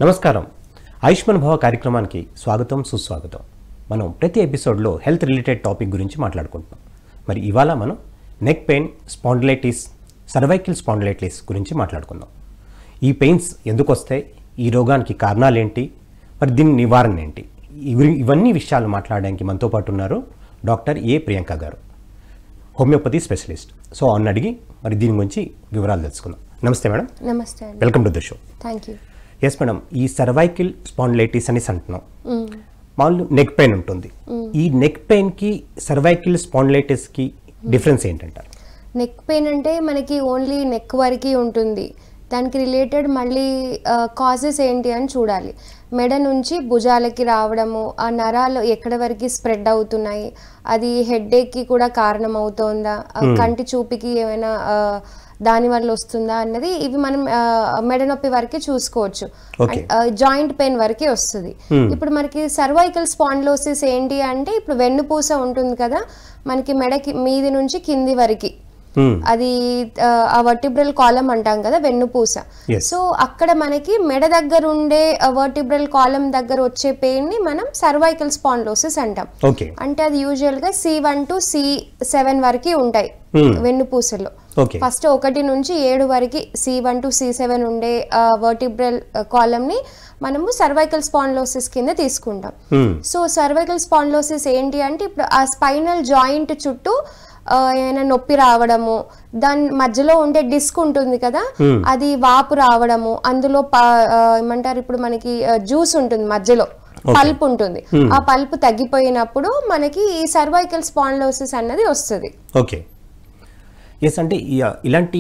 నమస్కారం. ఆయుష్మాన్ భవ కార్యక్రమానికి స్వాగతం, సుస్వాగతం. మనం ప్రతి ఎపిసోడ్లో హెల్త్ రిలేటెడ్ టాపిక్ గురించి మాట్లాడుకుంటున్నాం. మరి ఇవాళ మనం neck pain, spondylitis, cervical spondylitis గురించి మాట్లాడుకుందాం. ఈ పెయిన్స్ ఎందుకు వస్తాయి, ఈ రోగానికి కారణాలు ఏంటి, మరి దీని నివారణ ఏంటి, ఇవన్నీ విషయాలు మాట్లాడడానికి మనతో పాటు ఉన్నారు డాక్టర్ ఏ ప్రియాంక గారు, హోమియోపతి స్పెషలిస్ట్. సో అన్న అడిగి మరి దీని గురించి వివరాలు తెలుసుకుందాం. నమస్తే మేడం. నమస్తే. Welcome to the show. Thank you. Yes madam, ఈ సర్వైకల్ స్పాండిలైటిస్ అని అంటున్నాం. మామూలు నెక్ పెయిన్ ఉంటుంది. ఈ నెక్ పెయిన్కి సర్వైకల్ స్పాండిలైటిస్కి డిఫరెన్స్ ఏంటంటారు? నెక్ పెయిన్ అంటే మనకి ఓన్లీ నెక్ వరకు ఉంటుంది. దానికి రిలేటెడ్ మళ్ళీ కాజెస్ ఏంటి అని చూడాలి. మెడ నుంచి భుజాలకి రావడము, ఆ నరాలు ఎక్కడ వరకు స్ప్రెడ్ అవుతున్నాయి, అది హెడ్ఏక్కి కూడా కారణం అవుతుందా, కంటి చూపుకి ఏమైనా దాని వల్ల వస్తుందా అన్నది ఇవి మనం మెడ నొప్పి వరకే చూసుకోవచ్చు. జాయింట్ పెయిన్ వరకే వస్తుంది. ఇప్పుడు మనకి సర్వైకల్ స్పాండిలోసిస్ ఏంటి అంటే, ఇప్పుడు వెన్నుపూస ఉంటుంది కదా మనకి మెడకి మీది నుంచి కింది వరకు, అది ఆ వర్టిబ్రల్ కాలం అంటాం కదా వెన్నుపూస. సో అక్కడ మనకి మెడ దగ్గర ఉండే వర్టిబ్రల్ కాలం దగ్గర వచ్చే పెయిన్ ని మనం సర్వైకల్ స్పాండిలోసిస్ అంటాం. అంటే అది యూజువల్ గా C1 to C7 వరకు ఉంటాయి వెన్నుపూసలో. ఫస్ట్ 1 నుంచి 7 వరకు C1 to C7 ఉండే వర్టిబ్రల్ కాలం ని మనము సర్వైకల్ స్పాండిలోసిస్ కింద తీసుకుంటాం. సో సర్వైకల్ స్పాండిలోసిస్ ఏంటి అంటే, ఇప్పుడు ఆ స్పైనల్ జాయింట్ చుట్టూ ఏమైనా నొప్పి రావడము, దాని మధ్యలో ఉండే డిస్క్ ఉంటుంది కదా అది వాపు రావడము, అందులో ఏమంటారు ఇప్పుడు మనకి జ్యూస్ ఉంటుంది, మధ్యలో పల్ప్ ఉంటుంది, ఆ పల్ప్ తగ్గిపోయినప్పుడు మనకి ఈ సర్వైకల్ స్పాండిలోసిస్ అన్నది వస్తుంది. ఓకే. ఎస్, అంటే ఇలాంటి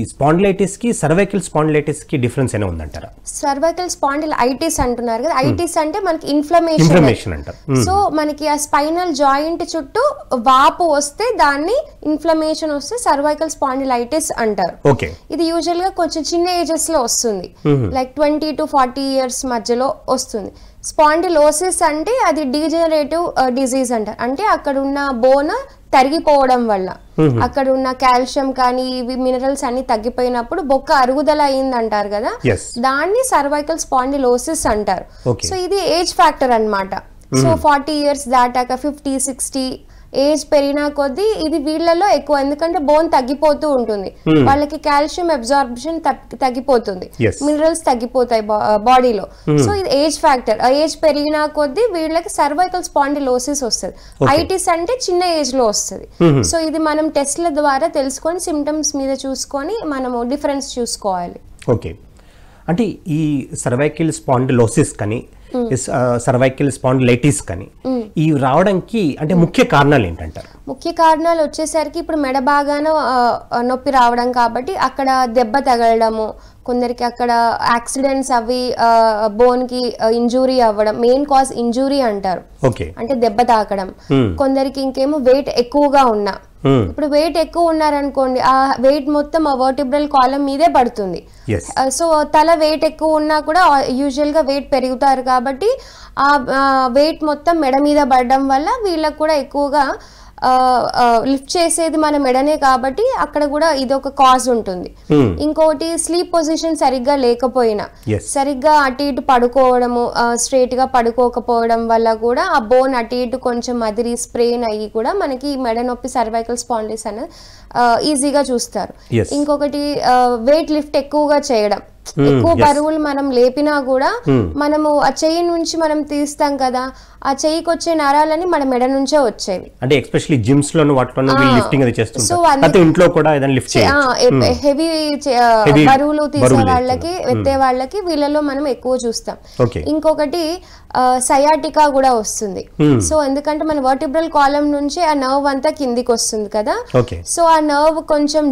స్పాండిలైటిస్కి సర్వైకల్ స్పాండిలైటిస్కి డిఫరెన్స్ ఏమైనా ఉందంటారా? సర్వైకల్ స్పాండిలైటిస్ అంటున్నారు కదా, ఐటిస్ అంటే మనకి ఇన్ఫ్లమేషన్ అంటారు. సో మనకి ఆ స్పైనల్ జాయింట్ చుట్టూ వాపు వస్తే, దాన్ని ఇన్ఫ్లమేషన్ వస్తే సర్వైకల్ స్పాండిలైటిస్ అంటారు. ఇది యూజువల్ గా కొంచెం చిన్న ఏజెస్ లో వస్తుంది, లైక్ 20 to 40 years మధ్యలో వస్తుంది. స్పాండిలోసిస్ అంటే అది డీజనరేటివ్ డిజీజ్ అంటారు. అంటే అక్కడ ఉన్న బోన్ తరిగిపోవడం వల్ల, అక్కడ ఉన్న కాల్షియం కానీ ఇవి మినరల్స్ అన్ని తగ్గిపోయినప్పుడు బొక్క అరుగుదల అయింది అంటారు కదా, దాన్ని సర్వైకల్ స్పాండిలోసిస్ అంటారు. సో ఇది ఏజ్ ఫ్యాక్టర్ అన్నమాట. సో 40 years దాటాక 50, 60 ఏజ్ పెరిగినా కొద్దీ ఇది వీళ్ళలో ఎక్కువ, ఎందుకంటే బోన్ తగ్గిపోతూ ఉంటుంది, వాళ్ళకి కాల్షియం అబ్జార్ప్షన్ తగ్గిపోతుంది, మినరల్స్ తగ్గిపోతాయి బాడీలో. సో ఇది ఏజ్ ఫ్యాక్టర్. ఏజ్ పెరిగినా కొద్దీ వీళ్ళకి సర్వైకల్ స్పాండిలోసిస్ వస్తుంది. ఐటిస్ అంటే చిన్న ఏజ్ లో వస్తుంది. సో ఇది మనం టెస్ట్ల ద్వారా తెలుసుకొని సిమ్టమ్స్ మీద చూసుకొని మనము డిఫరెన్స్ చూసుకోవాలి. ఓకే. అంటే ఈ సర్వైకల్ స్పాండిలోసిస్ కానీ సర్వైకల్ స్పాండిలైటిస్ కానీ ఈ రావడానికి అంటే ముఖ్య కారణాలు ఏంటంటారు? ముఖ్య కారణాలు వచ్చేసరికి ఇప్పుడు మెడ బాగానో నొప్పి రావడం కాబట్టి అక్కడ దెబ్బ తగలడము, కొందరికి అక్కడ యాక్సిడెంట్స్ అవి బోన్ కి ఇంజూరీ అవ్వడం, మెయిన్ కాజ్ ఇంజూరీ అంటారు, అంటే దెబ్బ తాకడం. కొందరికి ఇంకేమో వెయిట్ ఎక్కువగా ఉన్నా, ఇప్పుడు వెయిట్ ఎక్కువ ఉన్నారనుకోండి, ఆ వెయిట్ మొత్తం ఆ వర్టిబ్రల్ కాలం మీదే పడుతుంది. సో తల వెయిట్ ఎక్కువ ఉన్నా కూడా యూజువల్ గా వెయిట్ పెరుగుతారు కాబట్టి ఆ వెయిట్ మొత్తం మెడ మీద పడడం వల్ల వీళ్ళకు కూడా ఎక్కువగా లిఫ్ట్ చేసేది మన మెడనే కాబట్టి అక్కడ కూడా ఇది ఒక కాజ్ ఉంటుంది. ఇంకోటి స్లీప్ పొజిషన్ సరిగ్గా లేకపోయినా, సరిగ్గా అటు ఇటు పడుకోవడము, స్ట్రైట్ గా పడుకోకపోవడం వల్ల కూడా ఆ బోన్ అటు ఇటు కొంచెం అదిరి స్ప్రెయిన్ అయ్యి కూడా మనకి మెడ నొప్పి సర్వైకల్ స్పాండిలైటిస్ అనేది ఈజీగా చూస్తారు. ఇంకొకటి వెయిట్ లిఫ్ట్ ఎక్కువగా చేయడం, ఎక్కువ బరువులు మనం లేపినా కూడా మనము ఆ చెయ్యి నుంచి మనం తీస్తాం కదా, ఆ చెయ్యికి వచ్చే నరాలని మన మెడ నుంచే వచ్చేవి. అంటే ఎస్పెషల్లీ జిమ్స్ లో వాటిలో లిఫ్టింగ్ అది చేస్తుంటారు, అంటే ఇంట్లో కూడా ఏదైనా లిఫ్ట్ చేయొచ్చు. హెవీ బరువులు తీసే వాళ్ళకి, ఎత్తే వాళ్ళకి వీళ్ళలో మనం ఎక్కువ చూస్తాం. ఇంకొకటి సయాటికా కూడా వస్తుంది. సో ఎందుకంటే మన వర్టిబ్రల్ కాలం నుంచి ఆ నర్వ్ అంతా కిందికి వస్తుంది కదా, సో ఆ నర్వ్ కొంచెం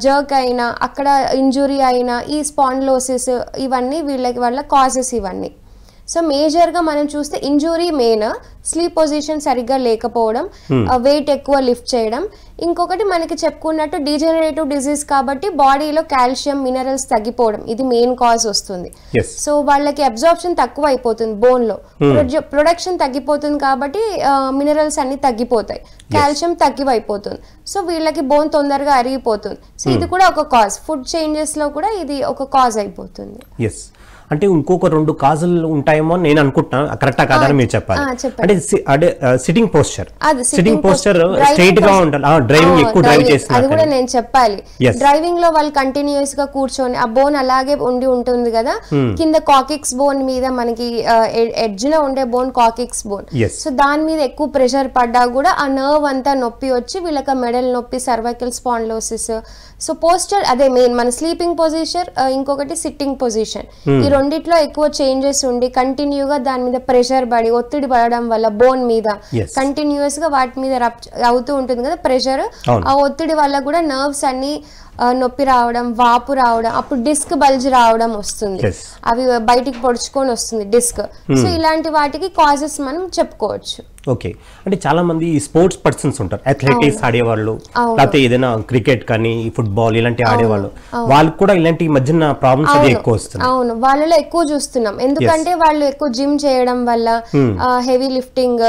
జర్క్ అయినా, అక్కడ ఇంజురీ అయినా, ఈ స్పాండిలోసిస్ ఇవన్నీ వీళ్ళకి వల్ల కాజెస్ ఇవన్నీ. సో మేజర్గా మనం చూస్తే ఇంజురీ మెయిన్, స్లీప్ పొజిషన్ సరిగ్గా లేకపోవడం, వెయిట్ ఎక్కువ లిఫ్ట్ చేయడం. ఇంకొకటి మనకి చెప్పుకున్నట్టు డీజనరేటివ్ డిజీజ్ కాబట్టి బాడీలో కాల్షియం మినరల్స్ తగ్గిపోవడం, ఇది మెయిన్ కాజ్ వస్తుంది. సో వాళ్ళకి అబ్జార్ప్షన్ తక్కువ అయిపోతుంది, బోన్ లో ప్రొడక్షన్ తగ్గిపోతుంది కాబట్టి మినరల్స్ అన్ని తగ్గిపోతాయి, కాల్షియం తగ్గిపోతుంది. సో వీళ్ళకి బోన్ తొందరగా అరిగిపోతుంది. సో ఇది కూడా ఒక కాజ్, ఫుడ్ చేంజెస్ లో కూడా ఇది ఒక కాజ్ అయిపోతుంది. అంటే ఇంకొక 2 కాజులు ఉంటాయేమో నేను అనుకుంటున్నాను, కరెక్టా కాదని మీరు చెప్పాలి. అంటే సిట్టింగ్ పోస్చర్ స్ట్రైట్ గా ఉండాలి, డ్రైవింగ్ ఎక్కువ డ్రైవ్ చేస్తున్నారు, అది కూడా నేను చెప్పాలి. డ్రైవింగ్ లో వాళ్ళు కంటిన్యూస్ గా కూర్చొని ఆ బోన్ అలాగే ఉంటుంది కదా, కింద కాకిక్స్ బోన్ మీద మనకి ఎడ్జ్ లో ఉండే బోన్ కాకిక్స్ బోన్, సో దాని మీద ఎక్కువ ప్రెషర్ పడ్డా కూడా ఆ నర్వ్ అంతా నొప్పి వచ్చి వీళ్ళకి మెడల్ నొప్పి, సర్వైకల్ స్పాండిలోసిస్. సో పోస్చర్ అదే మెయిన్, మన స్లీపింగ్ పొజిషన్, ఇంకొకటి సిట్టింగ్ పొజిషన్, ఈ రెండిట్లో ఎక్కువ చేంజెస్ ఉండి కంటిన్యూగా దాని మీద ప్రెషర్ పడి ఒత్తిడి పడడం వల్ల బోన్ మీద కంటిన్యూస్ గా వాటి మీద అవుతూ ఉంటుంది కదా ప్రెషర్, ఆ ఒత్తిడి వల్ల కూడా నర్వ్స్ అన్ని నొప్పి రావడం, వాపు రావడం, అప్పుడు డిస్క్ బల్జ్ రావడం వస్తుంది, అవి బయటికి పొడుచుకొని వస్తుంది డిస్క్. సో ఇలాంటి వాటికి కాజెస్ మనం చెప్పుకోవచ్చు. ఓకే, అంటే చాలా మంది స్పోర్ట్స్ పర్సన్స్ ఉంటారు, అథ్లెటిక్స్ ఆడేవాళ్ళు, లేకపోతే ఏదైనా క్రికెట్ కానీ ఫుట్బాల్ ఇలాంటి ఆడేవాళ్ళు, వాళ్ళకి కూడా ఇలాంటి మధ్యన ప్రాబ్లమ్స్ అది ఎక్కువ వస్తున్నాయి. అవును, వాళ్ళలో ఎక్కువ చూస్తున్నాం, ఎందుకంటే వాళ్ళు ఎక్కువ జిమ్ చేయడం వల్ల, హెవీ లిఫ్టింగ్,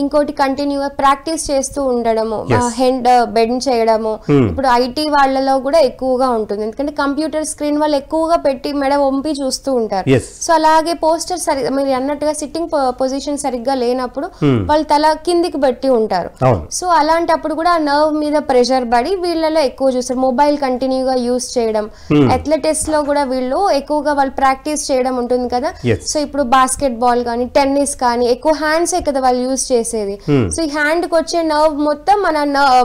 ఇంకోటి కంటిన్యూగా ప్రాక్టీస్ చేస్తూ ఉండడము, హెడ్ బెండ్ చేయడము. ఇప్పుడు ఐటీ వాళ్ళలో కూడా ఎక్కువగా ఉంటుంది, ఎందుకంటే కంప్యూటర్ స్క్రీన్ వాళ్ళు ఎక్కువగా పెట్టి మెడ వంపి చూస్తూ ఉంటారు. సో అలాగే పోస్టర్ సరిగ్గా మీరు అన్నట్టుగా సిట్టింగ్ పొజిషన్ సరిగ్గా లేనప్పుడు తల కిందికి పెట్టి ఉంటారు. సో అలాంటప్పుడు కూడా నర్వ్ మీద ప్రెషర్ పడి వీళ్ళలో ఎక్కువ చూస్తారు. మొబైల్ కంటిన్యూగా యూస్ చేయడం, అథ్లెటిక్స్ లో కూడా వీళ్ళు ఎక్కువగా వాళ్ళు ప్రాక్టీస్ చేయడం ఉంటుంది కదా. సో ఇప్పుడు బాస్కెట్ బాల్ కానీ టెన్నిస్ కానీ ఎక్కువ హ్యాండ్స్ కదా వాళ్ళు యూస్ చేసేది. సో ఈ హ్యాండ్ కి వచ్చే నర్వ్ మొత్తం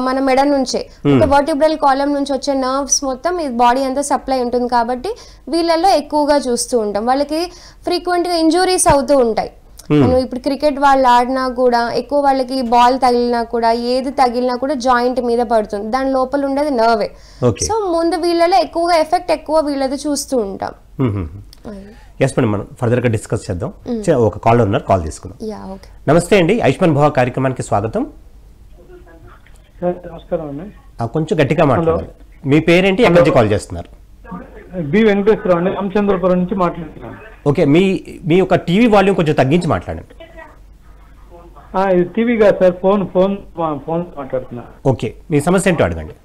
మన మెడ నుంచే, వర్టిబ్రల్ కాలం నుంచి వచ్చే నర్వ్స్ మొత్తం ఈ బాడీ అంతా సప్లై ఉంటుంది కాబట్టి వీళ్ళలో ఎక్కువగా చూస్తూ ఉంటాం. వాళ్ళకి ఫ్రీక్వెంట్ గా ఇంజురీస్ అవుతూ ఉంటాయి. మనం ఇప్పుడు క్రికెట్ వాళ్ళు ఆడినా కూడా ఎక్కువ వాళ్ళకి బాల్ తగిలినా కూడా, ఏది తగిలినా కూడా జాయింట్ మీద పడుతుంది, దాని లోపల ఉండేది నర్వే. సో ముందు వీళ్ళలో ఎక్కువగా ఎఫెక్ట్ ఎక్కువ వీళ్ళది చూస్తూ ఉంటాం. మనం ఫర్దర్ గా డిస్కస్ చేద్దాం. ఒక కాల్ ఉన్నారు, కాల్ తీసుకుందాం. నమస్తే అండి, ఆయుష్మాన్ భవ కార్యక్రమానికి స్వాగతం. కొంచెం గట్టిగా మాట్లాడాలి. మీ పేరేంటి, ఎక్కడి నుంచి కాల్ చేస్తున్నారు? బి వెంకటేశ్వరరావు అండి, రామచంద్రపురం నుంచి మాట్లాడుతున్నాను. ఓకే, మీ యొక్క టీవీ వాల్యూమ్ కొంచెం తగ్గించి మాట్లాడండి. ఇది టీవీ కాదు సార్, ఫోన్ మాట్లాడుతున్నా. ఓకే, మీ సమస్య ఏంటో అడగండి.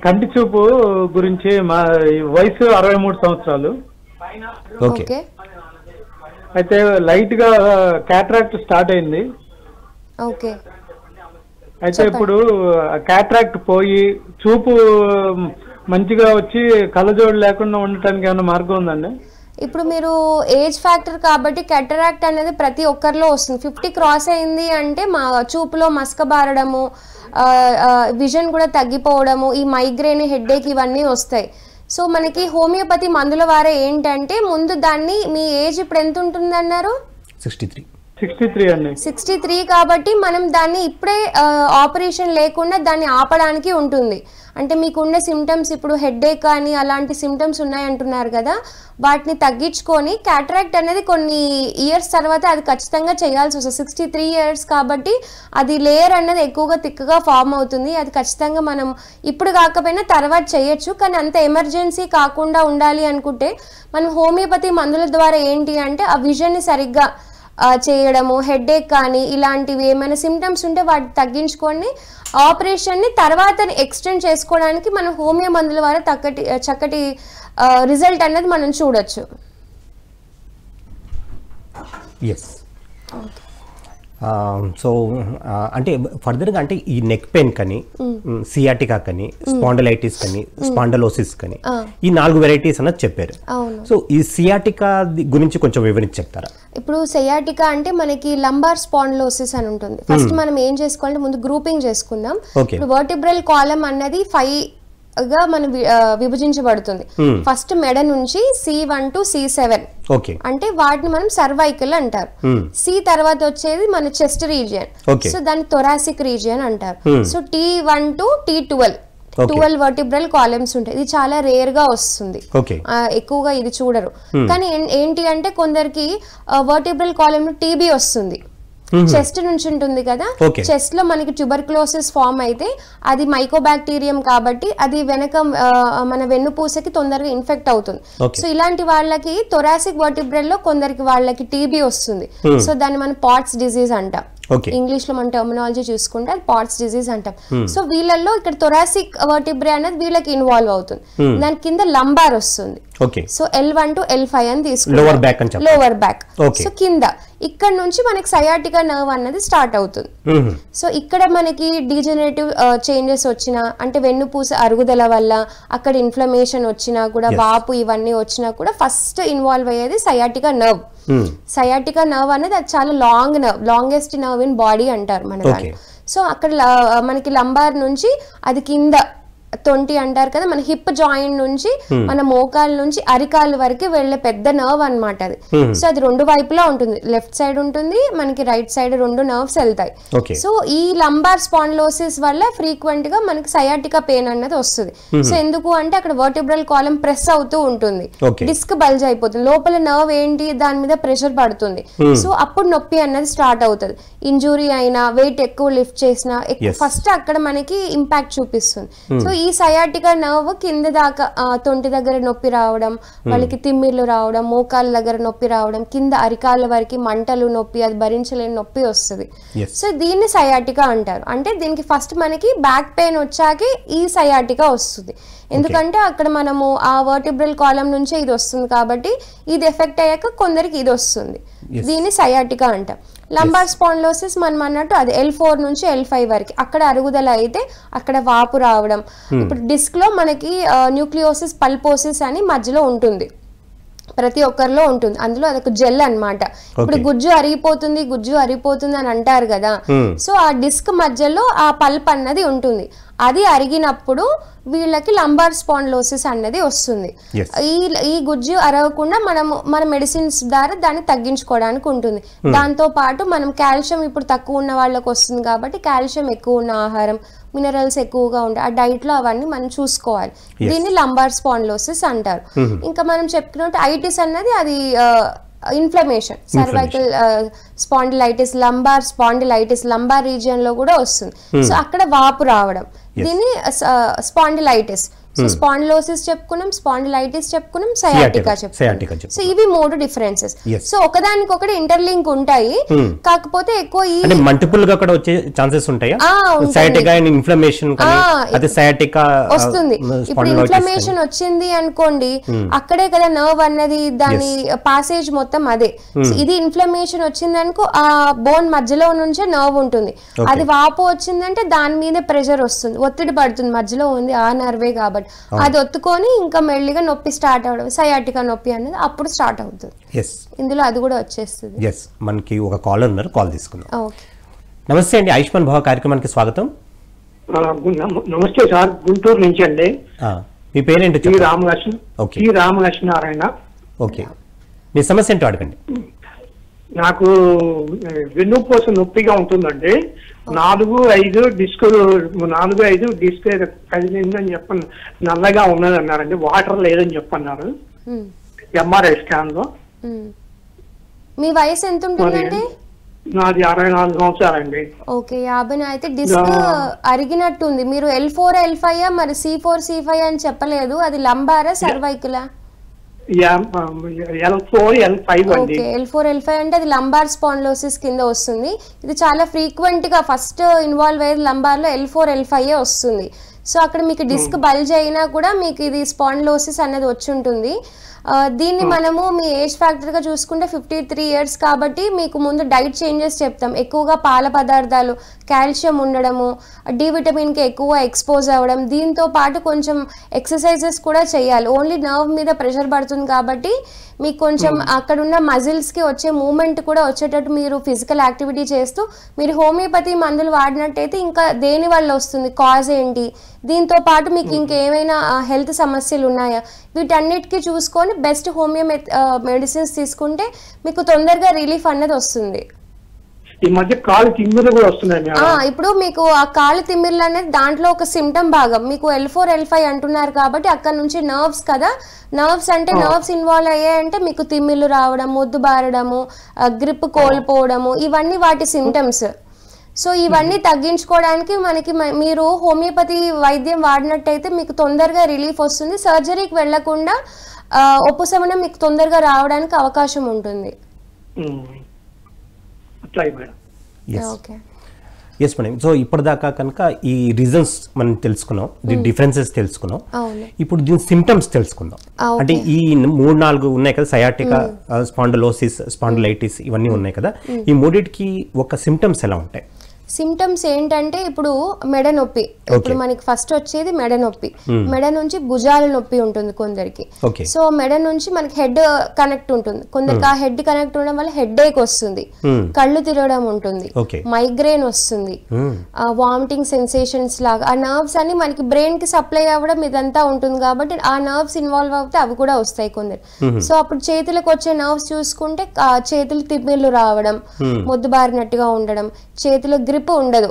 కంటి చూపు గురించి, మా వయసు 63 సంవత్సరాలు. ఓకే, అయితే లైట్ గా క్యాటరాక్ట్ స్టార్ట్ అయింది. ఓకే, అయితే ఇప్పుడు క్యాటరాక్ట్ పోయి చూపు మంచిగా వచ్చి కళ్ళజోడు లేకుండా ఉండటానికి ఏమైనా మార్గం ఉందండి? ఇప్పుడు మీరు ఏజ్ ఫ్యాక్టర్ కాబట్టి క్యాటరాక్ట్ అనేది ప్రతి ఒక్కరిలో వస్తుంది. 50 క్రాస్ అయింది అంటే మా చూపులో మసక బారడము, విజన్ కూడా తగ్గిపోవడము, ఈ మైగ్రేన్, హెడ్ఏక్ ఇవన్నీ వస్తాయి. సో మనకి హోమియోపతి మందుల వారే ఏంటంటే ముందు దాన్ని, మీ ఏజ్ ఇప్పుడు ఎంత ఉంటుంది అన్నారు? 63 అండి. 63 కాబట్టి మనం దాన్ని ఇప్పుడే ఆపరేషన్ లేకుండా దాన్ని ఆపడానికి ఉంటుంది. అంటే మీకున్న సిమ్టమ్స్, ఇప్పుడు హెడ్ఏక్ కానీ అలాంటి సిమ్టమ్స్ ఉన్నాయంటున్నారు కదా, వాటిని తగ్గించుకొని క్యాటరాక్ట్ అనేది కొన్ని ఇయర్స్ తర్వాత అది ఖచ్చితంగా చేయాల్సి వస్తుంది. 63 ఇయర్స్ కాబట్టి అది లేయర్ అనేది ఎక్కువగా థిక్గా ఫామ్ అవుతుంది. అది ఖచ్చితంగా మనం ఇప్పుడు కాకపోయినా తర్వాత చేయొచ్చు. కానీ అంత ఎమర్జెన్సీ కాకుండా ఉండాలి అనుకుంటే మనం హోమియోపతి మందుల ద్వారా ఏంటి అంటే ఆ విజన్ని సరిగ్గా చేయడము, హెడ్ఏక్ కానీ ఇలాంటివి ఏమైనా సిమ్టమ్స్ ఉంటే వాటిని తగ్గించుకొని ఆపరేషన్ని తర్వాత ఎక్స్టెండ్ చేసుకోవడానికి మనం హోమియో మందుల ద్వారా చక్కటి రిజల్ట్ అనేది మనం చూడొచ్చు. సో అంటే ఫర్దర్గా అంటే ఈ నెక్ పెయిన్ కానీ, సియాటికా కానీ, స్పాండలైటిస్ కానీ, స్పాండలోసిస్ కానీ, ఈ 4 వెరైటీస్ అన్నది చెప్పారు. సో ఈ సియాటికా గురించి కొంచెం వివరించి చెప్తారా? ఇప్పుడు సియాటికా అంటే మనకి లంబార్ స్పాండలోసిస్ అని ఉంటుంది. ఫస్ట్ మనం ఏం చేసుకోవాలంటే ముందు గ్రూపింగ్ చేసుకుందాం. ఇప్పుడు వర్టిబ్రల్ కాలం అన్నది 5 గా మనం విభజించబడుతుంది. ఫస్ట్ మెడ నుంచి C1 to C7 అంటే వాటిని మనం సర్వైకల్ అంటారు. సి తర్వాత వచ్చేది మన చెస్ట్ రీజియన్, సో దాన్ని థొరాసిక్ రీజియన్ అంటారు. So T1 to T12 vertebral columns ఉంటాయి. ఇది చాలా రేర్ గా వస్తుంది, ఎక్కువగా ఇది చూడరు. కానీ ఏంటి అంటే కొందరికి వర్టిబ్రల్ కాలమ్ టీబీ వస్తుంది. చెస్ట్ నుంచి ఉంటుంది కదా, Okay. చెస్ట్ లో మనకి ట్యూబర్క్లోసిస్ ఫామ్ అయితే అది మైకోబాక్టీరియం కాబట్టి అది వెనక మన వెన్నుపూసకి తొందరగా ఇన్ఫెక్ట్ అవుతుంది. Okay. సో ఇలాంటి వాళ్ళకి థొరాసిక్ వర్టిబ్రల్ లో కొందరికి వాళ్ళకి టీబీ వస్తుంది. సో దాన్ని మనం పాట్స్ డిజీజ్ అంటాం. ఓకే, ఇంగ్లీష్ లో మన టర్మినాలజీ చూసుకుంటే అది పాట్స్ డిజీజ్ అంటాం. సో వీళ్ళల్లో ఇక్కడ థొరాసిక్ వర్టిబ్రే అనేది వీళ్ళకి ఇన్వాల్వ్ అవుతుంది. దాని కింద లంబార్ వస్తుంది. Okay, so L1 to L5 అని తీసుకుంటాం. లోవర్ బ్యాక్ అని చెప్పాలి. Lower back. Okay. సో కింద ఇక్కడ నుంచి మనకి సయాటికా నర్వ్ అన్నది స్టార్ట్ అవుతుంది. సో ఇక్కడ మనకి డీజనరేటివ్ చేంజెస్ వచ్చినా అంటే వెన్నుపూస అరుగుదల వల్ల అక్కడ ఇన్ఫ్లమేషన్ వచ్చినా కూడా వాపు ఇవన్నీ వచ్చినా కూడా ఫస్ట్ ఇన్వాల్వ్ అయ్యేది సయాటికా నర్వ్. సయాటికా నర్వ్ అనేది అది చాలా long nerve, longest nerve in body అంటారు మన వాళ్ళు. సో అక్కడ మనకి లంబార్ నుంచి అది కింద తొంటి అంటారు కదా, మన హిప్ జాయింట్ నుంచి మన మోకాల నుంచి అరికాల వరకు వెళ్లే పెద్ద నర్వ్ అన్నమాట అది. సో అది రెండు వైపులా ఉంటుంది, లెఫ్ట్ సైడ్ ఉంటుంది, మనకి రైట్ సైడ్ రెండు నర్వ్స్ వెళ్తాయి. సో ఈ లంబార్ స్పాండిలోసిస్ వల్ల ఫ్రీక్వెంట్ గా మనకి సయాటికా పెయిన్ అన్నది వస్తుంది. సో ఎందుకు అంటే అక్కడ వర్టిబ్రల్ కాలమ్ ప్రెస్ అవుతూ ఉంటుంది, డిస్క్ బల్జ్ అయిపోతుంది, లోపల నర్వ్ ఏంటి దాని మీద ప్రెషర్ పడుతుంది. సో అప్పుడు నొప్పి అన్నది స్టార్ట్ అవుతుంది. ఇంజురీ అయినా వెయిట్ ఎక్కువ లిఫ్ట్ చేసినా ఫస్ట్ అక్కడ మనకి ఇంపాక్ట్ చూపిస్తుంది. సో ఈ సయాటికా నర్వ్ కింద దాకా తొంటి దగ్గర నొప్పి రావడం, వాళ్ళకి తిమ్మిర్లు రావడం, మోకాళ్ళ దగ్గర నొప్పి రావడం, కింద అరికాళ్ళ వరకు మంటలు, నొప్పి, అది భరించలేని నొప్పి వస్తుంది. సో దీన్ని సయాటికా అంటారు. అంటే దీనికి ఫస్ట్ మనకి బ్యాక్ పెయిన్ వచ్చాకే ఈ సయాటికా వస్తుంది. ఎందుకంటే అక్కడ మనము ఆ వర్టిబ్రల్ కాలమ్ నుంచే ఇది వస్తుంది కాబట్టి ఇది ఎఫెక్ట్ అయ్యాక కొందరికి ఇది వస్తుంది. దీన్ని సయాటికా అంటాం. లంబార్ స్పాండిలోసిస్ మనం అన్నట్టు అది L4 నుంచి L5 వరకు అక్కడ అరుగుదల అయితే అక్కడ వాపు రావడం. ఇప్పుడు డిస్క్ లో మనకి న్యూక్లియోసిస్ పల్పోసిస్ అని మధ్యలో ఉంటుంది, ప్రతి ఒక్కరిలో ఉంటుంది. అందులో అదొక జెల్ అన్నమాట. ఇప్పుడు గుజ్జు అరిగిపోతుంది అని అంటారు కదా. సో ఆ డిస్క్ మధ్యలో ఆ పల్ప్ అన్నది ఉంటుంది. అది అరిగినప్పుడు వీళ్ళకి లంబార్ స్పాండిలోసిస్ అన్నది వస్తుంది. ఈ గుజ్జు అరగకుండా మన మెడిసిన్స్ ద్వారా దాన్ని తగ్గించుకోవడానికి ఉంటుంది. దాంతో పాటు మనం కాల్షియం ఇప్పుడు తక్కువ ఉన్న వాళ్ళకి వస్తుంది కాబట్టి కాల్షియం ఎక్కువ ఉన్న ఆహారం, మినరల్స్ ఎక్కువగా ఉంటాయి ఆ డైట్ లో, అవన్నీ మనం చూసుకోవాలి. దీన్ని లంబార్ స్పాండిలోసిస్ అంటారు. ఇంకా మనం చెప్పుకున్నట్టు ఐటిస్ అన్నది అది inflammation, cervical spondylitis, lumbar spondylitis lumbar region లో కూడా వస్తుంది. సో అక్కడ వాపు రావడం, దీన్ని స్పాండిలైటిస్. సో స్పాండిలోసిస్ చెప్పుకున్నాం, స్పాండిలైటిస్ చెప్పుకున్నాం, సయాటికా చెప్పుకున్నాం. సో ఇవి మూడు డిఫరెన్సెస్. సో ఒకదానికొకటి ఇంటర్లింక్ ఉంటాయి, కాకపోతే ఎక్కువ ఈ మల్టిపుల్ గా కూడా వచ్చే ఛాన్సెస్ ఉంటాయా? సయాటికా ఇన్ఫ్లమేషన్ అది సయాటికా వస్తుంది. ఇప్పుడు ఇన్ఫ్లమేషన్ వచ్చింది అనుకోండి, అక్కడే కదా నర్వ్ అన్నది, దాని పాసేజ్ మొత్తం అదే. ఇది ఇన్ఫ్లమేషన్ వచ్చింది అనుకో, ఆ బోన్ మధ్యలో నుంచే నర్వ్ ఉంటుంది. అది వాపు వచ్చిందంటే దాని మీద ప్రెషర్ వస్తుంది, ఒత్తిడి పడుతుంది, మధ్యలో ఉంది ఆ నర్వే కాబట్టి అది ఒత్తుకొని ఇంకా మెల్లిగా నొప్పి స్టార్ట్ అవడం, సయాటికా నొప్పి అనేది అప్పుడు స్టార్ట్ అవుతుంది. ఇందులో అది కూడా వచ్చేస్తుంది. మనకి ఒక కాలర్ ఉన్నారు, కాల్ తీసుకుందాం. నమస్తే అండి, ఆయుష్మాన్ భవ కార్యక్రమానికి స్వాగతం. నమస్తే సార్, గుంటూరు నుంచి అండి. మీ పేరేంటి? రామలక్ష్మీనారాయణ. ఓకే, మీ సమస్య ఏంటో అడగండి. నాకు వెన్నుపూస నొప్పిగా ఉంటుందండి. 4-5 డిస్క్ కదిలిందని చెప్పండి, నల్లగా ఉన్నది అన్నారండి, వాటర్ లేదని చెప్పన్నారు ఎంఆర్ఐ స్కాన్ లో. మీ వయసు ఎంత ఉంటుందండి? నాది 64 సంవత్సరాలండి. ఓకే, 50 అయితే డిస్క్ అరిగినట్టుంది. మీరు L4 L5 మరి C4 C5 అని చెప్పలేదు, అది లంబారా సర్వైకలా? L4 L5 అండి. L4 L5 అంటే అది లంబార్ స్పాండిలోసిస్ కింద వస్తుంది. ఇది చాలా ఫ్రీక్వెంట్ గా ఫస్ట్ ఇన్వాల్వ్ అయ్యేది లంబార్ లో L4 L5 వస్తుంది. సో అక్కడ మీకు డిస్క్ బల్జ్ అయినా కూడా మీకు ఇది స్పాండిలోసిస్ అనేది వచ్చి ఉంటుంది. దీన్ని మనము మీ ఏజ్ ఫ్యాక్టర్ గా చూసుకుంటే 53 years కాబట్టి మీకు ముందు డైట్ చేంజెస్ చెప్తాం. ఎక్కువగా పాల పదార్థాలు, కాల్షియం ఉండడము, డి విటమిన్ కి ఎక్కువ ఎక్స్పోజ్ అవ్వడం, దీంతో పాటు కొంచెం ఎక్సర్సైజెస్ కూడా చేయాలి. ఓన్లీ నర్వ్ మీద ప్రెషర్ పడుతుంది కాబట్టి మీకు కొంచెం అక్కడ ఉన్న మజిల్స్ కి వచ్చే మూమెంట్ కూడా వచ్చేటట్టు మీరు ఫిజికల్ యాక్టివిటీ చేస్తూ, మీరు హోమియోపతి మందులు వాడినట్టయితే ఇంకా దేని వల్ల వస్తుంది, కాజ్ ఏంటి, దీంతో పాటు మీకు ఇంకేమైనా హెల్త్ సమస్యలు ఉన్నాయా, వీటన్నిటికీ చూసుకొని బెస్ట్ హోమియో మెడిసిన్స్ తీసుకుంటే మీకు తొందరగా రిలీఫ్ అన్నది వస్తుంది. ఈ మధ్య కాలు తిమ్మిర్లు కూడా వస్తున్నాయి మేడం. ఇప్పుడు మీకు ఆ కాళ్ళు తిమ్మిర్లు అనేది దాంట్లో ఒక సిమ్టమ్ భాగం. మీకు L4 L5 అంటున్నారు కాబట్టి అక్కడ నుంచి నర్వ్స్ కదా, నర్వ్స్ అంటే నర్వ్స్ ఇన్వాల్వ్ అయ్యాయంటే మీకు తిమ్మిర్లు రావడం, మొద్దు బారడము, గ్రిప్ కోల్పోవడము, ఇవన్నీ వాటి సిమ్టమ్స్. సో ఇవన్నీ తగ్గించుకోవడానికి మనకి మీరు హోమియోపతి వైద్యం వాడినట్టయితే మీకు తొందరగా రిలీఫ్ వస్తుంది. సర్జరీకి వెళ్లకుండా ఉపశమనం మీకు తొందరగా రావడానికి అవకాశం ఉంటుంది. Okay, yes madam. సో ఇప్పటిదాకా కనుక ఈ రీజన్స్ మనం తెలుసుకున్నాం, దీని డిఫరెన్సెస్ తెలుసుకున్నాం. ఇప్పుడు దీని సిమ్టమ్స్ తెలుసుకుందాం. అంటే ఈ 3-4 ఉన్నాయి కదా, సయాటికా, స్పాండిలోసిస్, స్పాండిలైటిస్, ఇవన్నీ ఉన్నాయి కదా. ఈ మూడింటికి ఒక సిమ్టమ్స్ ఎలా ఉంటాయి? సిమ్టమ్స్ ఏంటంటే ఇప్పుడు మెడ నొప్పి, ఇప్పుడు మనకి ఫస్ట్ వచ్చేది మెడ నొప్పి. మెడ నుంచి భుజాల నొప్పి ఉంటుంది కొందరికి. సో మెడ నుంచి మనకి హెడ్ కనెక్ట్ ఉంటుంది, కొందరికి ఆ హెడ్ కనెక్ట్ ఉండడం వల్ల హెడ్ ఏక్ వస్తుంది, కళ్ళు తిరగడం ఉంటుంది, మైగ్రేన్ వస్తుంది, వామిటింగ్ సెన్సేషన్స్ లాగా. ఆ నర్వ్స్ అన్ని మనకి బ్రెయిన్ కి సప్లై అవ్వడం ఇదంతా ఉంటుంది కాబట్టి ఆ నర్వ్స్ ఇన్వాల్వ్ అవుతే అవి కూడా వస్తాయి కొందరు. సో అప్పుడు చేతులకు వచ్చే నర్వ్స్ చూసుకుంటే చేతులు తిమ్మిర్లు రావడం, మొద్దు బారినట్టుగా ఉండడం, చేతులు గ్రిప్ ఉండదు,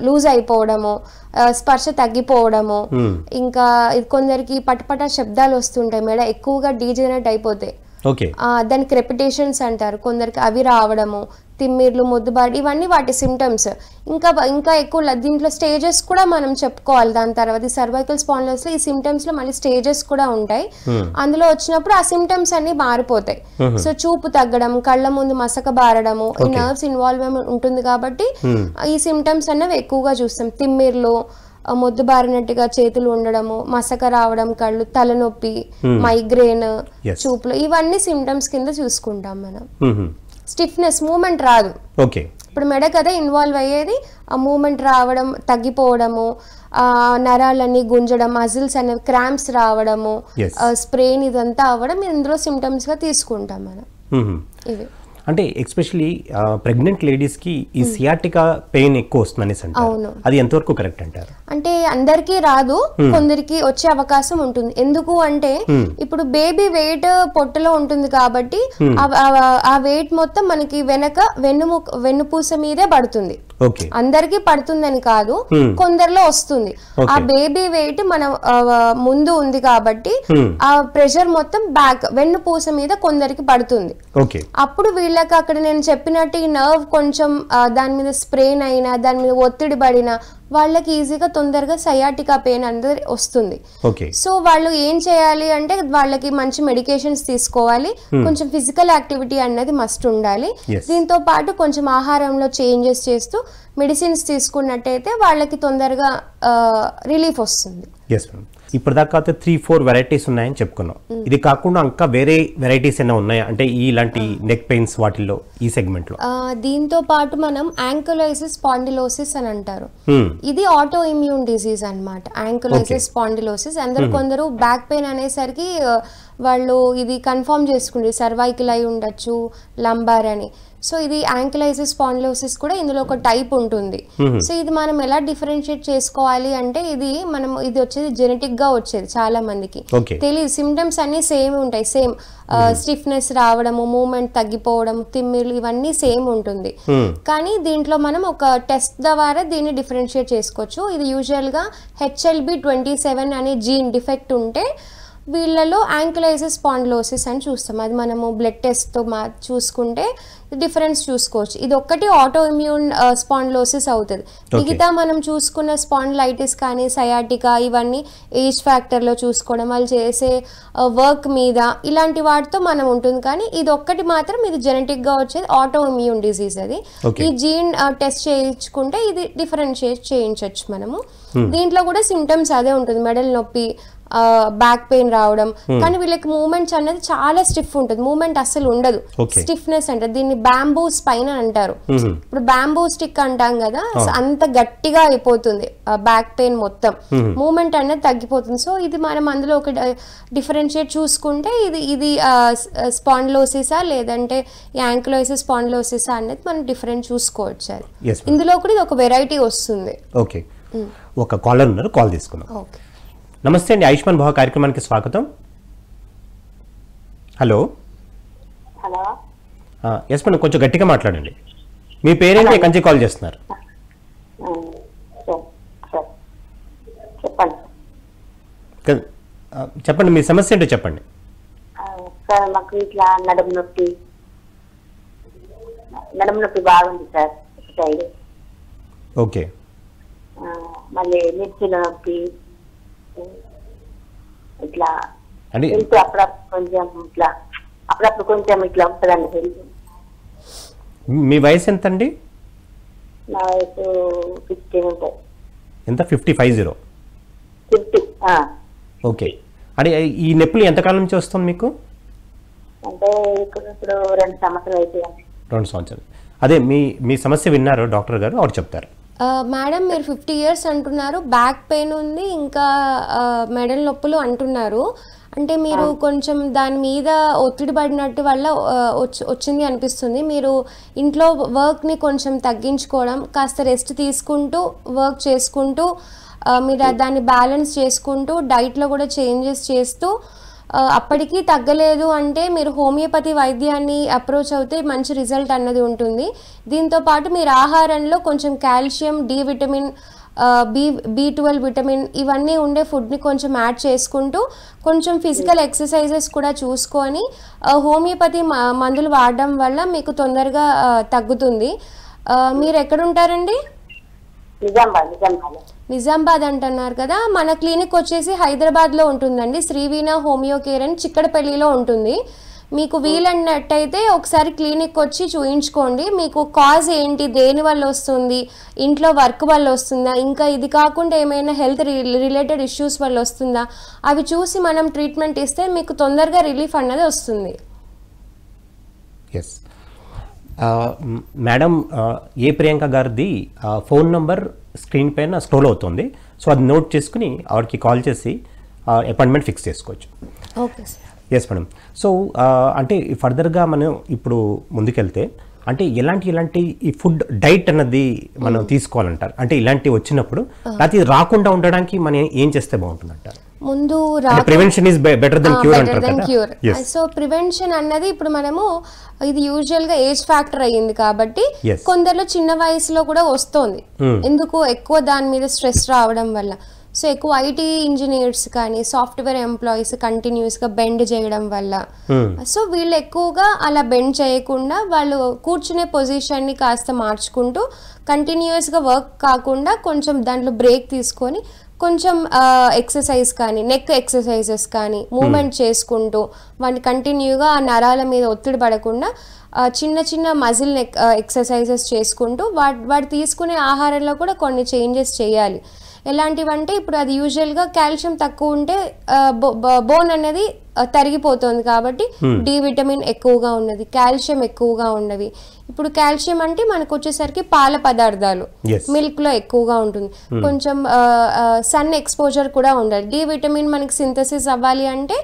లూజ్ అయిపోవడము, స్పర్శ తగ్గిపోవడము, ఇంకా కొందరికి పటపట శబ్దాలు వస్తుంటాయి, మెడ ఎక్కువగా డీజనరేట్ అయిపోతే దానికి రెపిటేషన్స్ అంటారు, కొందరికి అవి రావడము, తిమ్మిర్లు, మొద్దుబారి, ఇవన్నీ వాటి సిమ్టమ్స్. ఇంకా ఎక్కువ దీంట్లో స్టేజెస్ కూడా మనం చెప్పుకోవాలి. దాని తర్వాత సర్వైకల్ స్పాండిలోసిస్ లో ఈ సిమ్టమ్స్ లో మళ్ళీ స్టేజెస్ కూడా ఉంటాయి. అందులో వచ్చినప్పుడు ఆ సిమ్టమ్స్ అన్ని మారిపోతాయి. సో చూపు తగ్గడం, కళ్ళ ముందు మసక బారడము, ఈ నర్వ్స్ ఇన్వాల్వ్మెంట్ ఉంటుంది కాబట్టి ఈ సిమ్టమ్స్ అన్నవి ఎక్కువగా చూస్తాం. తిమ్మిర్లు, మొద్దు బారినట్టుగా చేతులు ఉండడము, మసక రావడం, కళ్ళు, తలనొప్పి, మైగ్రేన్, చూపులు, ఇవన్నీ సిమ్టమ్స్ కింద చూసుకుంటాం మనం. స్టిఫ్నెస్, మూమెంట్ రాదు. ఇప్పుడు మెడ కదా ఇన్వాల్వ్ అయ్యేది, ఆ మూమెంట్ రావడం, తగ్గిపోవడము, నరాలన్నీ గుంజడం, మజిల్స్ అనేవి క్రాంప్స్ రావడము, స్ప్రెయిన్, ఇదంతా అవ్వడం ఇందులో సిమ్టమ్స్ గా తీసుకుంటాం మనం. ఇవి అంటే ఎస్పెషల్లీ ప్రెగ్నెంట్ లేడీస్ కి ఈ సియాటికా పెయిన్ ఎక్కువ వస్తుందని అంటారు, అది ఎంతవరకు కరెక్ట్ అంటారు? అంటే అందరికీ రాదు, కొందరికి వచ్చే అవకాశం ఉంటుంది. ఎందుకు అంటే ఇప్పుడు బేబీ వెయిట్ పొట్టలో ఉంటుంది కాబట్టి ఆ వెయిట్ మొత్తం మనకి వెనక వెన్నుపూస మీదే పడుతుంది. అందరికి పడుతుందని కాదు, కొందరిలో వస్తుంది. ఆ బేబీ వెయిట్ మన ముందు ఉంది కాబట్టి ఆ ప్రెషర్ మొత్తం బ్యాక్ వెన్నుపూస మీద కొందరికి పడుతుంది. అప్పుడు వీళ్ళకి అక్కడ నేను చెప్పినట్టు ఈ నర్వ్ కొంచెం దాని మీద స్ప్రెయిన్ అయినా, దాని మీద ఒత్తిడి పడినా వాళ్ళకి ఈజీగా తొందరగా సయాటికా పెయిన్ అనేది వస్తుంది. సో వాళ్ళు ఏం చేయాలి అంటే వాళ్ళకి మంచి మెడికేషన్స్ తీసుకోవాలి, కొంచెం ఫిజికల్ యాక్టివిటీ అన్నది మస్ట్ ఉండాలి. దీంతో పాటు కొంచెం ఆహారంలో చేంజెస్ చేస్తూ మెడిసిన్స్ తీసుకున్నట్టయితే వాళ్ళకి తొందరగా రిలీఫ్ వస్తుంది. ఇప్పటిదాకా 3-4 వెరైటీస్ ఉన్నాయని చెప్పుకున్నాం. ఇది కాకుండా ఇంకా వేరే వెరైటీస్ ఏమైనా ఉన్నాయా అంటే ఇలాంటి నెక్ పెయిన్స్ వాటిల్లో ఈ సెగ్మెంట్ లో? దీంతో పాటు మనం యాంకైలోసిస్ స్పాండిలోసిస్ అని అంటారు. ఇది ఆటో ఇమ్యూన్ డిసీజ్ అన్నమాట. యాంకైలోసిస్ స్పాండిలోసిస్ అందరూ కొందరు బ్యాక్ పెయిన్ అనేసరికి వాళ్ళు ఇది కన్ఫర్మ్ చేసుకుంటారు, సర్వైకల్ అయి ఉండొచ్చు, లంబార్ అని. సో ఇది యాంకైలోసిస్ స్పాండిలోసిస్ కూడా ఇందులో ఒక టైప్ ఉంటుంది. సో ఇది మనం ఎలా డిఫరెన్షియేట్ చేసుకోవాలి అంటే ఇది వచ్చేది జెనెటిక్ గా వచ్చేది, చాలా మందికి తెలియదు. సిమ్టమ్స్ అన్ని సేమ్ ఉంటాయి, సేమ్ స్టిఫ్నెస్ రావడము, మూమెంట్ తగ్గిపోవడం, తిమ్మిర్లు, ఇవన్నీ సేమ్ ఉంటుంది. కానీ దీంట్లో మనం ఒక టెస్ట్ ద్వారా దీన్ని డిఫరెన్షియేట్ చేసుకోవచ్చు. ఇది యూజువల్ గా HLB27 అనే జీన్ డిఫెక్ట్ ఉంటే వీళ్ళలో యాంకైలోసిస్ స్పాండిలోసిస్ అని చూస్తాం. అది మనము బ్లడ్ టెస్ట్తో చూసుకుంటే డిఫరెన్స్ చూసుకోవచ్చు. ఇది ఒక్కటి ఆటో ఇమ్యూన్ స్పాండిలోసిస్ అవుతుంది. మిగతా మనం చూసుకున్న స్పాండిలైటిస్ కానీ సయాటికా ఇవన్నీ ఏజ్ ఫ్యాక్టర్లో చూసుకోవడం, వాళ్ళు చేసే వర్క్ మీద, ఇలాంటి వాటితో మనం ఉంటుంది. కానీ ఇది ఒక్కటి మాత్రం ఇది జెనెటిక్గా వచ్చేది ఆటో ఇమ్యూన్ డిసీజ్. అది ఈ జీన్ టెస్ట్ చేయించుకుంటే ఇది డిఫరెన్షియేట్ చేయించవచ్చు మనము. దీంట్లో కూడా సిమ్టమ్స్ అదే ఉంటుంది, మెడల నొప్పి, బ్యాక్ పెయిన్ రావడం. కానీ వీళ్ళకి మూమెంట్స్ అనేది చాలా స్టిఫ్ ఉంటుంది, మూమెంట్ అసలు ఉండదు, స్టిఫ్నెస్ అంటారు. దీన్ని బ్యాంబూ స్పైన్ అని అంటారు. ఇప్పుడు బ్యాంబూ స్టిక్ అంటాం కదా, అంత గట్టిగా అయిపోతుంది బ్యాక్ పెయిన్ మొత్తం, మూమెంట్ అనేది తగ్గిపోతుంది. సో ఇది మనం అందులో ఒక డిఫరెన్షియేట్ చూసుకుంటే ఇది స్పాండిలోసిసా లేదంటే యాంకైలోసిస్ స్పాండిలోసిసా అనేది మనం డిఫరెంట్ చూసుకోవచ్చు. అది ఇందులో కూడా ఇది ఒక వెరైటీ వస్తుంది. ఓకే, ఒక కాలర్ ఉన్నారు, కాల్ తీసుకున్నాం. నమస్తే అండి, ఆయుష్మాన్ భవ కార్యక్రమానికి స్వాగతం. హలో. ఎస్ మేడం, కొంచెం గట్టిగా మాట్లాడండి. మీ పేరేంటి, ఎక్కడి నుంచి కాల్ చేస్తున్నారు? చెప్పండి చెప్పండి, మీ సమస్య ఏంటో చెప్పండి. సార్ మాకు ఇట్లా నడుము నొప్పి బాగుంది సార్ సైడ్. ఓకే. మళ్ళీ మిర్చిల నొప్పి ఇట్లా అంటే హెల్త్ అప్పుడప్పుడు కొంచెం ఇట్లా ఉంటుందండి హెల్త్. మీ వయసు ఎంత అండి? నా వయసు 50 ఉంటుంది. ఎంత? 50. 50. ఓకే. అంటే ఈ నొప్పులు ఎంతకాలం నుంచి వస్తుంది మీకు? అంటే ఇప్పుడు 2 సంవత్సరాలు అయిపోయింది. 2 సంవత్సరాలు. అదే మీ సమస్య విన్నారు డాక్టర్ గారు, ఆవిడ చెప్తారు. మేడం మీరు 50 years అంటున్నారు, బ్యాక్ పెయిన్ ఉంది, ఇంకా మెడల నొప్పులు అంటున్నారు. అంటే మీరు కొంచెం దాని మీద ఒత్తిడి పడినట్టు వల్ల వచ్చింది అనిపిస్తుంది. మీరు ఇంట్లో వర్క్ని కొంచెం తగ్గించుకోవడం, కాస్త రెస్ట్ తీసుకుంటూ వర్క్ చేసుకుంటూ మీరు దాన్ని బ్యాలెన్స్ చేసుకుంటూ డైట్లో కూడా చేంజెస్ చేస్తూ అప్పటికీ తగ్గలేదు అంటే మీరు హోమియోపతి వైద్యాన్ని అప్రోచ్ అవుతే మంచి రిజల్ట్ అన్నది ఉంటుంది. దీంతోపాటు మీరు ఆహారంలో కొంచెం calcium, D vitamin, B12 vitamin ఇవన్నీ ఉండే ఫుడ్ని కొంచెం యాడ్ చేసుకుంటూ కొంచెం ఫిజికల్ ఎక్సర్సైజెస్ కూడా చూసుకొని హోమియోపతి మందులు వాడడం వల్ల మీకు తొందరగా తగ్గుతుంది. మీరు ఎక్కడుంటారండి? నిజామాబాద్ అంటున్నారు కదా. మన క్లినిక్ వచ్చేసి హైదరాబాద్లో ఉంటుందండి. శ్రీవీణ హోమియో కేర్ అని చిక్కడపల్లిలో ఉంటుంది. మీకు వీలన్నట్టయితే ఒకసారి క్లినిక్ వచ్చి చూయించుకోండి. మీకు కాజ్ ఏంటి, దేని వల్ల వస్తుంది, ఇంట్లో వర్క్ వల్ల వస్తుందా, ఇంకా ఇది కాకుండా ఏమైనా హెల్త్ రిలేటెడ్ ఇష్యూస్ వల్ల వస్తుందా, అవి చూసి మనం ట్రీట్మెంట్ ఇస్తే మీకు తొందరగా రిలీఫ్ అన్నది వస్తుంది. ఎస్ మేడం, ఏ ప్రియాంక గారిది ఫోన్ నంబర్ స్క్రీన్ పైన స్క్రోల్ అవుతుంది. సో అది నోట్ చేసుకుని ఆవిడకి కాల్ చేసి అపాయింట్మెంట్ ఫిక్స్ చేసుకోవచ్చు. Okay sir. Yes madam. So అంటే ఫర్దర్గా మనం ఇప్పుడు ముందుకెళ్తే అంటే ఎలాంటి ఈ ఫుడ్ డైట్ అన్నది మనం తీసుకోవాలంటారు? అంటే ఇలాంటివి వచ్చినప్పుడు అది రాకుండా ఉండడానికి మనం ఏం చేస్తే బాగుంటుంది అంటారు? ముందు prevention is better than cure అంటారు కదా. సో ప్రివెన్షన్ అన్నది ఇప్పుడు మనము ఇది యూజువల్ గా ఏజ్ ఫ్యాక్టర్ అయ్యింది కాబట్టి కొందరిలో చిన్న వయసులో కూడా వస్తుంది. ఎందుకు ఎక్కువ దాని మీద స్ట్రెస్ రావడం వల్ల. సో ఎక్కువ ఐటీ ఇంజనీర్స్ కానీ సాఫ్ట్వేర్ ఎంప్లాయీస్ కంటిన్యూస్గా బెండ్ చేయడం వల్ల సో వీళ్ళు ఎక్కువగా అలా బెండ్ చేయకుండా వాళ్ళు కూర్చునే పొజిషన్ని కాస్త మార్చుకుంటూ కంటిన్యూస్గా వర్క్ కాకుండా కొంచెం దాంట్లో బ్రేక్ తీసుకొని కొంచెం ఎక్సర్సైజ్ కానీ నెక్ ఎక్సర్సైజెస్ కానీ మూమెంట్ చేసుకుంటూ వాటిని కంటిన్యూగా ఆ నరాల మీద ఒత్తిడి పడకుండా చిన్న చిన్న మజిల్ నెక్ ఎక్సర్సైజెస్ చేసుకుంటూ వాటి తీసుకునే ఆహారంలో కూడా కొన్ని చేంజెస్ చేయాలి. ఎలాంటివంటే ఇప్పుడు అది యూజువల్గా కాల్షియం తక్కువ ఉంటే బోన్ అనేది తరిగిపోతుంది కాబట్టి డి విటమిన్ ఎక్కువగా ఉన్నది, కాల్షియం ఎక్కువగా ఉన్నవి. ఇప్పుడు కాల్షియం అంటే మనకు వచ్చేసరికి పాల పదార్థాలు మిల్క్ లో ఎక్కువగా ఉంటుంది. కొంచెం సన్ ఎక్స్పోజర్ కూడా ఉండాలి. డి విటమిన్ మనకి సింథసిస్ అవ్వాలి అంటే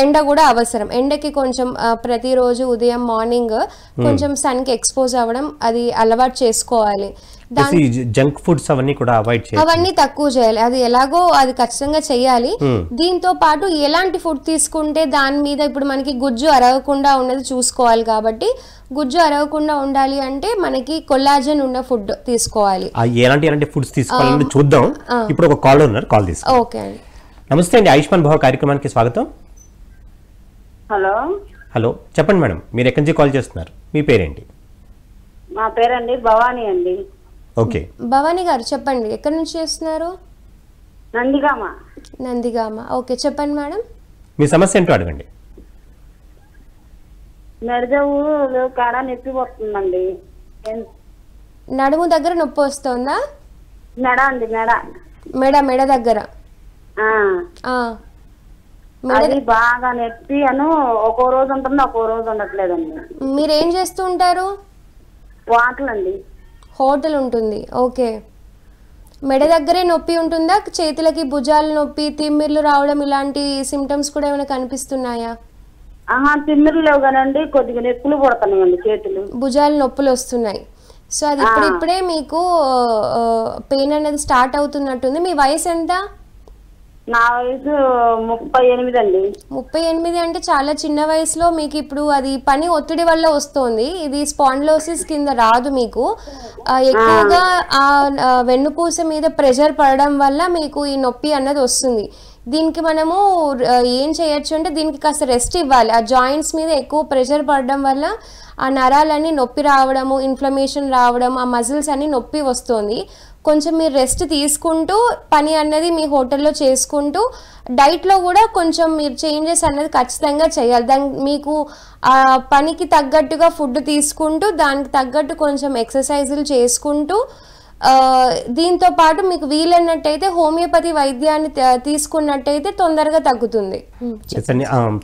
ఎండ కూడా అవసరం. ఎండకి కొంచెం ప్రతిరోజు ఉదయం మార్నింగ్ కొంచెం సన్కి ఎక్స్పోజ్ అవ్వడం అది అలవాటు చేసుకోవాలి. జంక్ ఫుడ్స్ అవన్నీ కూడా అవాయిడ్ చేయాలి, అవన్నీ తక్కువ చేయాలి. అది ఎలాగో అది ఖచ్చితంగా చేయాలి. దీంతో పాటు ఎలాంటి ఫుడ్ తీసుకుంటే దాని మీద ఇప్పుడు మనకి గుజ్జు అరగకుండా ఉన్నది చూసుకోవాలి. కాబట్టి గుజ్జు అరగకుండా ఉండాలి అంటే మనకి కొల్లాజన్ ఉన్న ఫుడ్ తీసుకోవాలి. ఎలాంటి ఫుడ్స్ తీసుకోవాలని చూద్దాం. ఇప్పుడు ఒక కాల్ ఉన్నారు, కాల్ తీసుకో. ఓకే అండి. నమస్తే అండి, ఆయుష్మాన్ భవ కార్యక్రమానికి స్వాగతం. హలో హలో, చెప్పండి మేడం, మీరు ఎక్కడి నుంచి కాల్ చేస్తున్నారు, మీ పేరేంటి? మా పేరండి భవానీ అండి. ఓకే భవానీ గారు చెప్పండి, ఎక్కడి నుంచి చేస్తున్నారు? నందిగామ. ఓకే చెప్పండి మేడం, మీ సమస్య ఏంటో అడగండి. మెడజవు కాడ నొప్పి వస్తుందండి. నడుము దగ్గర నొప్పి వస్తుందా? మెడ అండి, మెడ దగ్గర అది బాగా నొప్పి అను ఒక్కో రోజు ఉంటుంది, ఒక్కో రోజు ఉండట్లేదండి. మీరు ఏం చేస్తూ ఉంటారు? వాటలు అండి. హోటల్ ఉంటుంది. ఓకే, మెడ దగ్గరే నొప్పి ఉంటుందా? చేతులకి భుజాలు నొప్పి, తిమ్మిర్లు రావడం ఇలాంటి సిమ్టమ్స్ కూడా ఏమైనా కనిపిస్తున్నాయా? తిమ్మిర్లు లేవు కానండి, కొద్దిగా నొప్పులు పడుతున్నాయండి, చేతులు భుజాలు నొప్పులు వస్తున్నాయి. సో అది ఇప్పుడిప్పుడే మీకు పెయిన్ అనేది స్టార్ట్ అవుతున్నట్టుంది. మీ వయసు ఎంత? నా వయసు 38 అండి. 38 అంటే చాలా చిన్న వయసులో మీకు ఇప్పుడు అది పని ఒత్తిడి వల్ల వస్తుంది. ఇది స్పాండిలోసిస్ కింద రాదు మీకు. ఎక్కువగా ఆ వెన్నుపూస మీద ప్రెషర్ పడడం వల్ల మీకు ఈ నొప్పి అన్నది వస్తుంది. దీనికి మనము ఏం చేయొచ్చు అంటే దీనికి కాస్త రెస్ట్ ఇవ్వాలి. ఆ జాయింట్స్ మీద ఎక్కువ ప్రెషర్ పడడం వల్ల ఆ నరాలన్నీ నొప్పి రావడము, ఇన్ఫ్లమేషన్ రావడం, ఆ మజిల్స్ అన్ని నొప్పి వస్తుంది. కొంచెం మీరు రెస్ట్ తీసుకుంటూ పని అన్నది మీ హోటల్లో చేసుకుంటూ డైట్లో కూడా కొంచెం మీరు చేంజెస్ అన్నది ఖచ్చితంగా చేయాలి. మీకు ఆ పనికి తగ్గట్టుగా ఫుడ్ తీసుకుంటూ దానికి తగ్గట్టు కొంచెం ఎక్సర్సైజులు చేసుకుంటూ దీంతో పాటు మీకు వీలైనట్టయితే హోమియోపతి వైద్యాన్ని తీసుకున్నట్టయితే తొందరగా తగ్గుతుంది.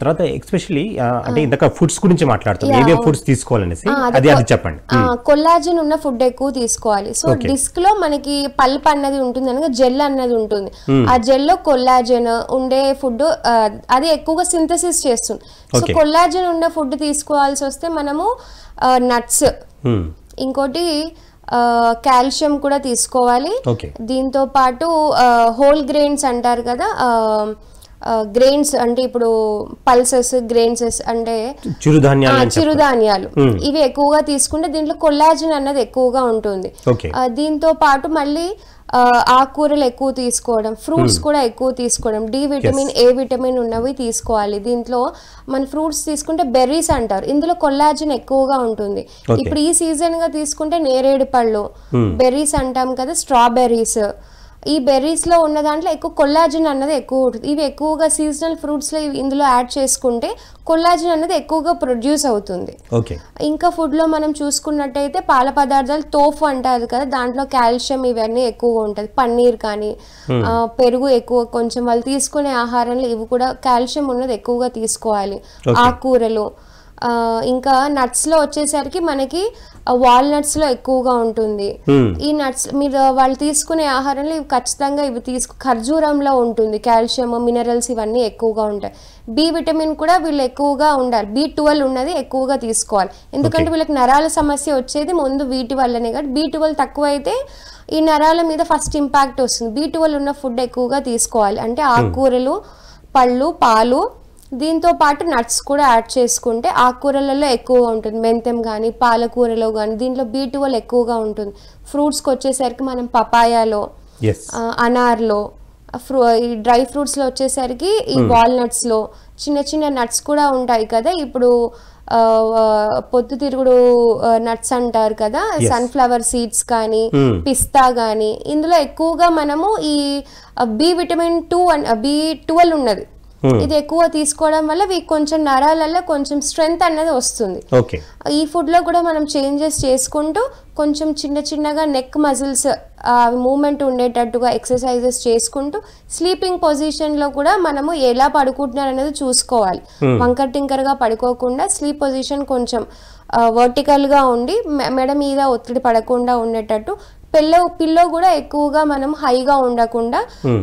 తర్వాత ఎస్పెషల్లీ అంటే ఇందాక ఫుడ్స్ గురించి మాట్లాడుతున్నాం, ఏవే ఫుడ్స్ తీసుకోవాలనేసి అది చెప్పండి. కొల్లాజన్ ఉన్న ఫుడ్ ఎక్కువ తీసుకోవాలి. సో డిస్క్ లో మనకి పల్ప్ అన్నది ఉంటుంది, అనగా జెల్ అన్నది ఉంటుంది. ఆ జెల్ లో కొల్లాజన్ ఉండే ఫుడ్ అది ఎక్కువగా సింథసిస్ చేస్తుంది. సో కొల్లాజన్ ఉన్న ఫుడ్ తీసుకోవాల్సి వస్తే మనము నట్స్, ఇంకోటి కాల్షియం కూడా తీసుకోవాలి. దీంతో పాటు హోల్ గ్రెయిన్స్ అంటారు కదా, గ్రెయిన్స్ అంటే ఇప్పుడు పల్సెస్, గ్రెయిన్స్ అంటే చిరుధాన్యాలు, ఇవి ఎక్కువగా తీసుకుంటే దీంట్లో కొల్లాజన్ అన్నది ఎక్కువగా ఉంటుంది. దీంతో పాటు మళ్ళీ ఆకుకూరలు ఎక్కువ తీసుకోవడం, ఫ్రూట్స్ కూడా ఎక్కువ తీసుకోవడం, డి విటమిన్, ఏ విటమిన్ ఉన్నవి తీసుకోవాలి. దీంట్లో మన ఫ్రూట్స్ తీసుకుంటే బెర్రీస్ అంటారు, ఇందులో కొల్లాజన్ ఎక్కువగా ఉంటుంది. ఇప్పుడు ఈ సీజన్ గా తీసుకుంటే నేరేడు పళ్ళు, బెర్రీస్ అంటాం కదా, స్ట్రాబెర్రీస్, ఈ బెర్రీస్ లో ఉన్న దాంట్లో ఎక్కువ కొల్లాజన్ అన్నది ఎక్కువ ఉంటుంది. ఇవి ఎక్కువగా సీజనల్ ఫ్రూట్స్ లో ఇందులో యాడ్ చేసుకుంటే కొల్లాజన్ అన్నది ఎక్కువగా ప్రొడ్యూస్ అవుతుంది. ఇంకా ఫుడ్ లో మనం చూసుకున్నట్టయితే పాల పదార్థాలు, తోఫు అంటారు కదా, దాంట్లో కాల్షియం ఇవన్నీ ఎక్కువగా ఉంటుంది. పన్నీర్ కానీ పెరుగు ఎక్కువ, కొంచెం వాళ్ళు తీసుకునే ఆహారంలో ఇవి కూడా కాల్షియం ఉన్నది ఎక్కువగా తీసుకోవాలి. ఆకుకూరలు, ఇంకా నట్స్ లో వచ్చేసరికి మనకి వాల్నట్స్ లో ఎక్కువగా ఉంటుంది. ఈ నట్స్ మీరు వాళ్ళు తీసుకునే ఆహారంలో ఇవి ఖచ్చితంగా ఇవి ఖర్జూరంలో ఉంటుంది కాల్షియం, మినరల్స్ ఇవన్నీ ఎక్కువగా ఉంటాయి. బి విటమిన్ కూడా వీళ్ళు ఎక్కువగా ఉండాలి. B12 ఉన్నది ఎక్కువగా తీసుకోవాలి, ఎందుకంటే వీళ్ళకి నరాల సమస్య వచ్చేది ముందు వీటి వల్లనే. కాబట్టి B12 తక్కువ అయితే ఈ నరాల మీద ఫస్ట్ ఇంపాక్ట్ వస్తుంది. B12 ఉన్న ఫుడ్ ఎక్కువగా తీసుకోవాలి, అంటే ఆకుకూరలు, పళ్ళు, పాలు, దీంతో పాటు నట్స్ కూడా యాడ్ చేసుకుంటే ఆకుకూరలలో ఎక్కువగా ఉంటుంది. మెంతం కానీ పాలకూరలో కానీ దీంట్లో B12 ఎక్కువగా ఉంటుంది. ఫ్రూట్స్కి వచ్చేసరికి మనం పపాయాలో, అనార్లో, ఈ డ్రై ఫ్రూట్స్లో వచ్చేసరికి ఈ వాల్నట్స్లో చిన్న చిన్న నట్స్ కూడా ఉంటాయి కదా. ఇప్పుడు పొద్దుతిరుగుడు నట్స్ అంటారు కదా, సన్ఫ్లవర్ సీడ్స్ కానీ, పిస్తా కానీ, ఇందులో ఎక్కువగా మనము ఈ B12 ఉన్నది, ఇది ఎక్కువ తీసుకోవడం వల్ల కొంచెం నరాలలో కొంచెం స్ట్రెంగ్త్ అన్నది వస్తుంది. ఈ ఫుడ్ లో కూడా మనం చేంజెస్ చేసుకుంటూ కొంచెం చిన్న చిన్నగా నెక్ మజిల్స్ మూమెంట్ ఉండేటట్టుగా ఎక్సర్సైజెస్ చేసుకుంటూ స్లీపింగ్ పొజిషన్ లో కూడా మనము ఎలా పడుకుంటున్నారు అనేది చూసుకోవాలి. వంకర్ టింకర్ గా పడుకోకుండా స్లీప్ పొజిషన్ కొంచెం వర్టికల్ గా ఉండి మెడ మీద ఒత్తిడి పడకుండా ఉండేటట్టు, పిల్లో కూడా ఎక్కువగా మనం హైగా ఉండకుండా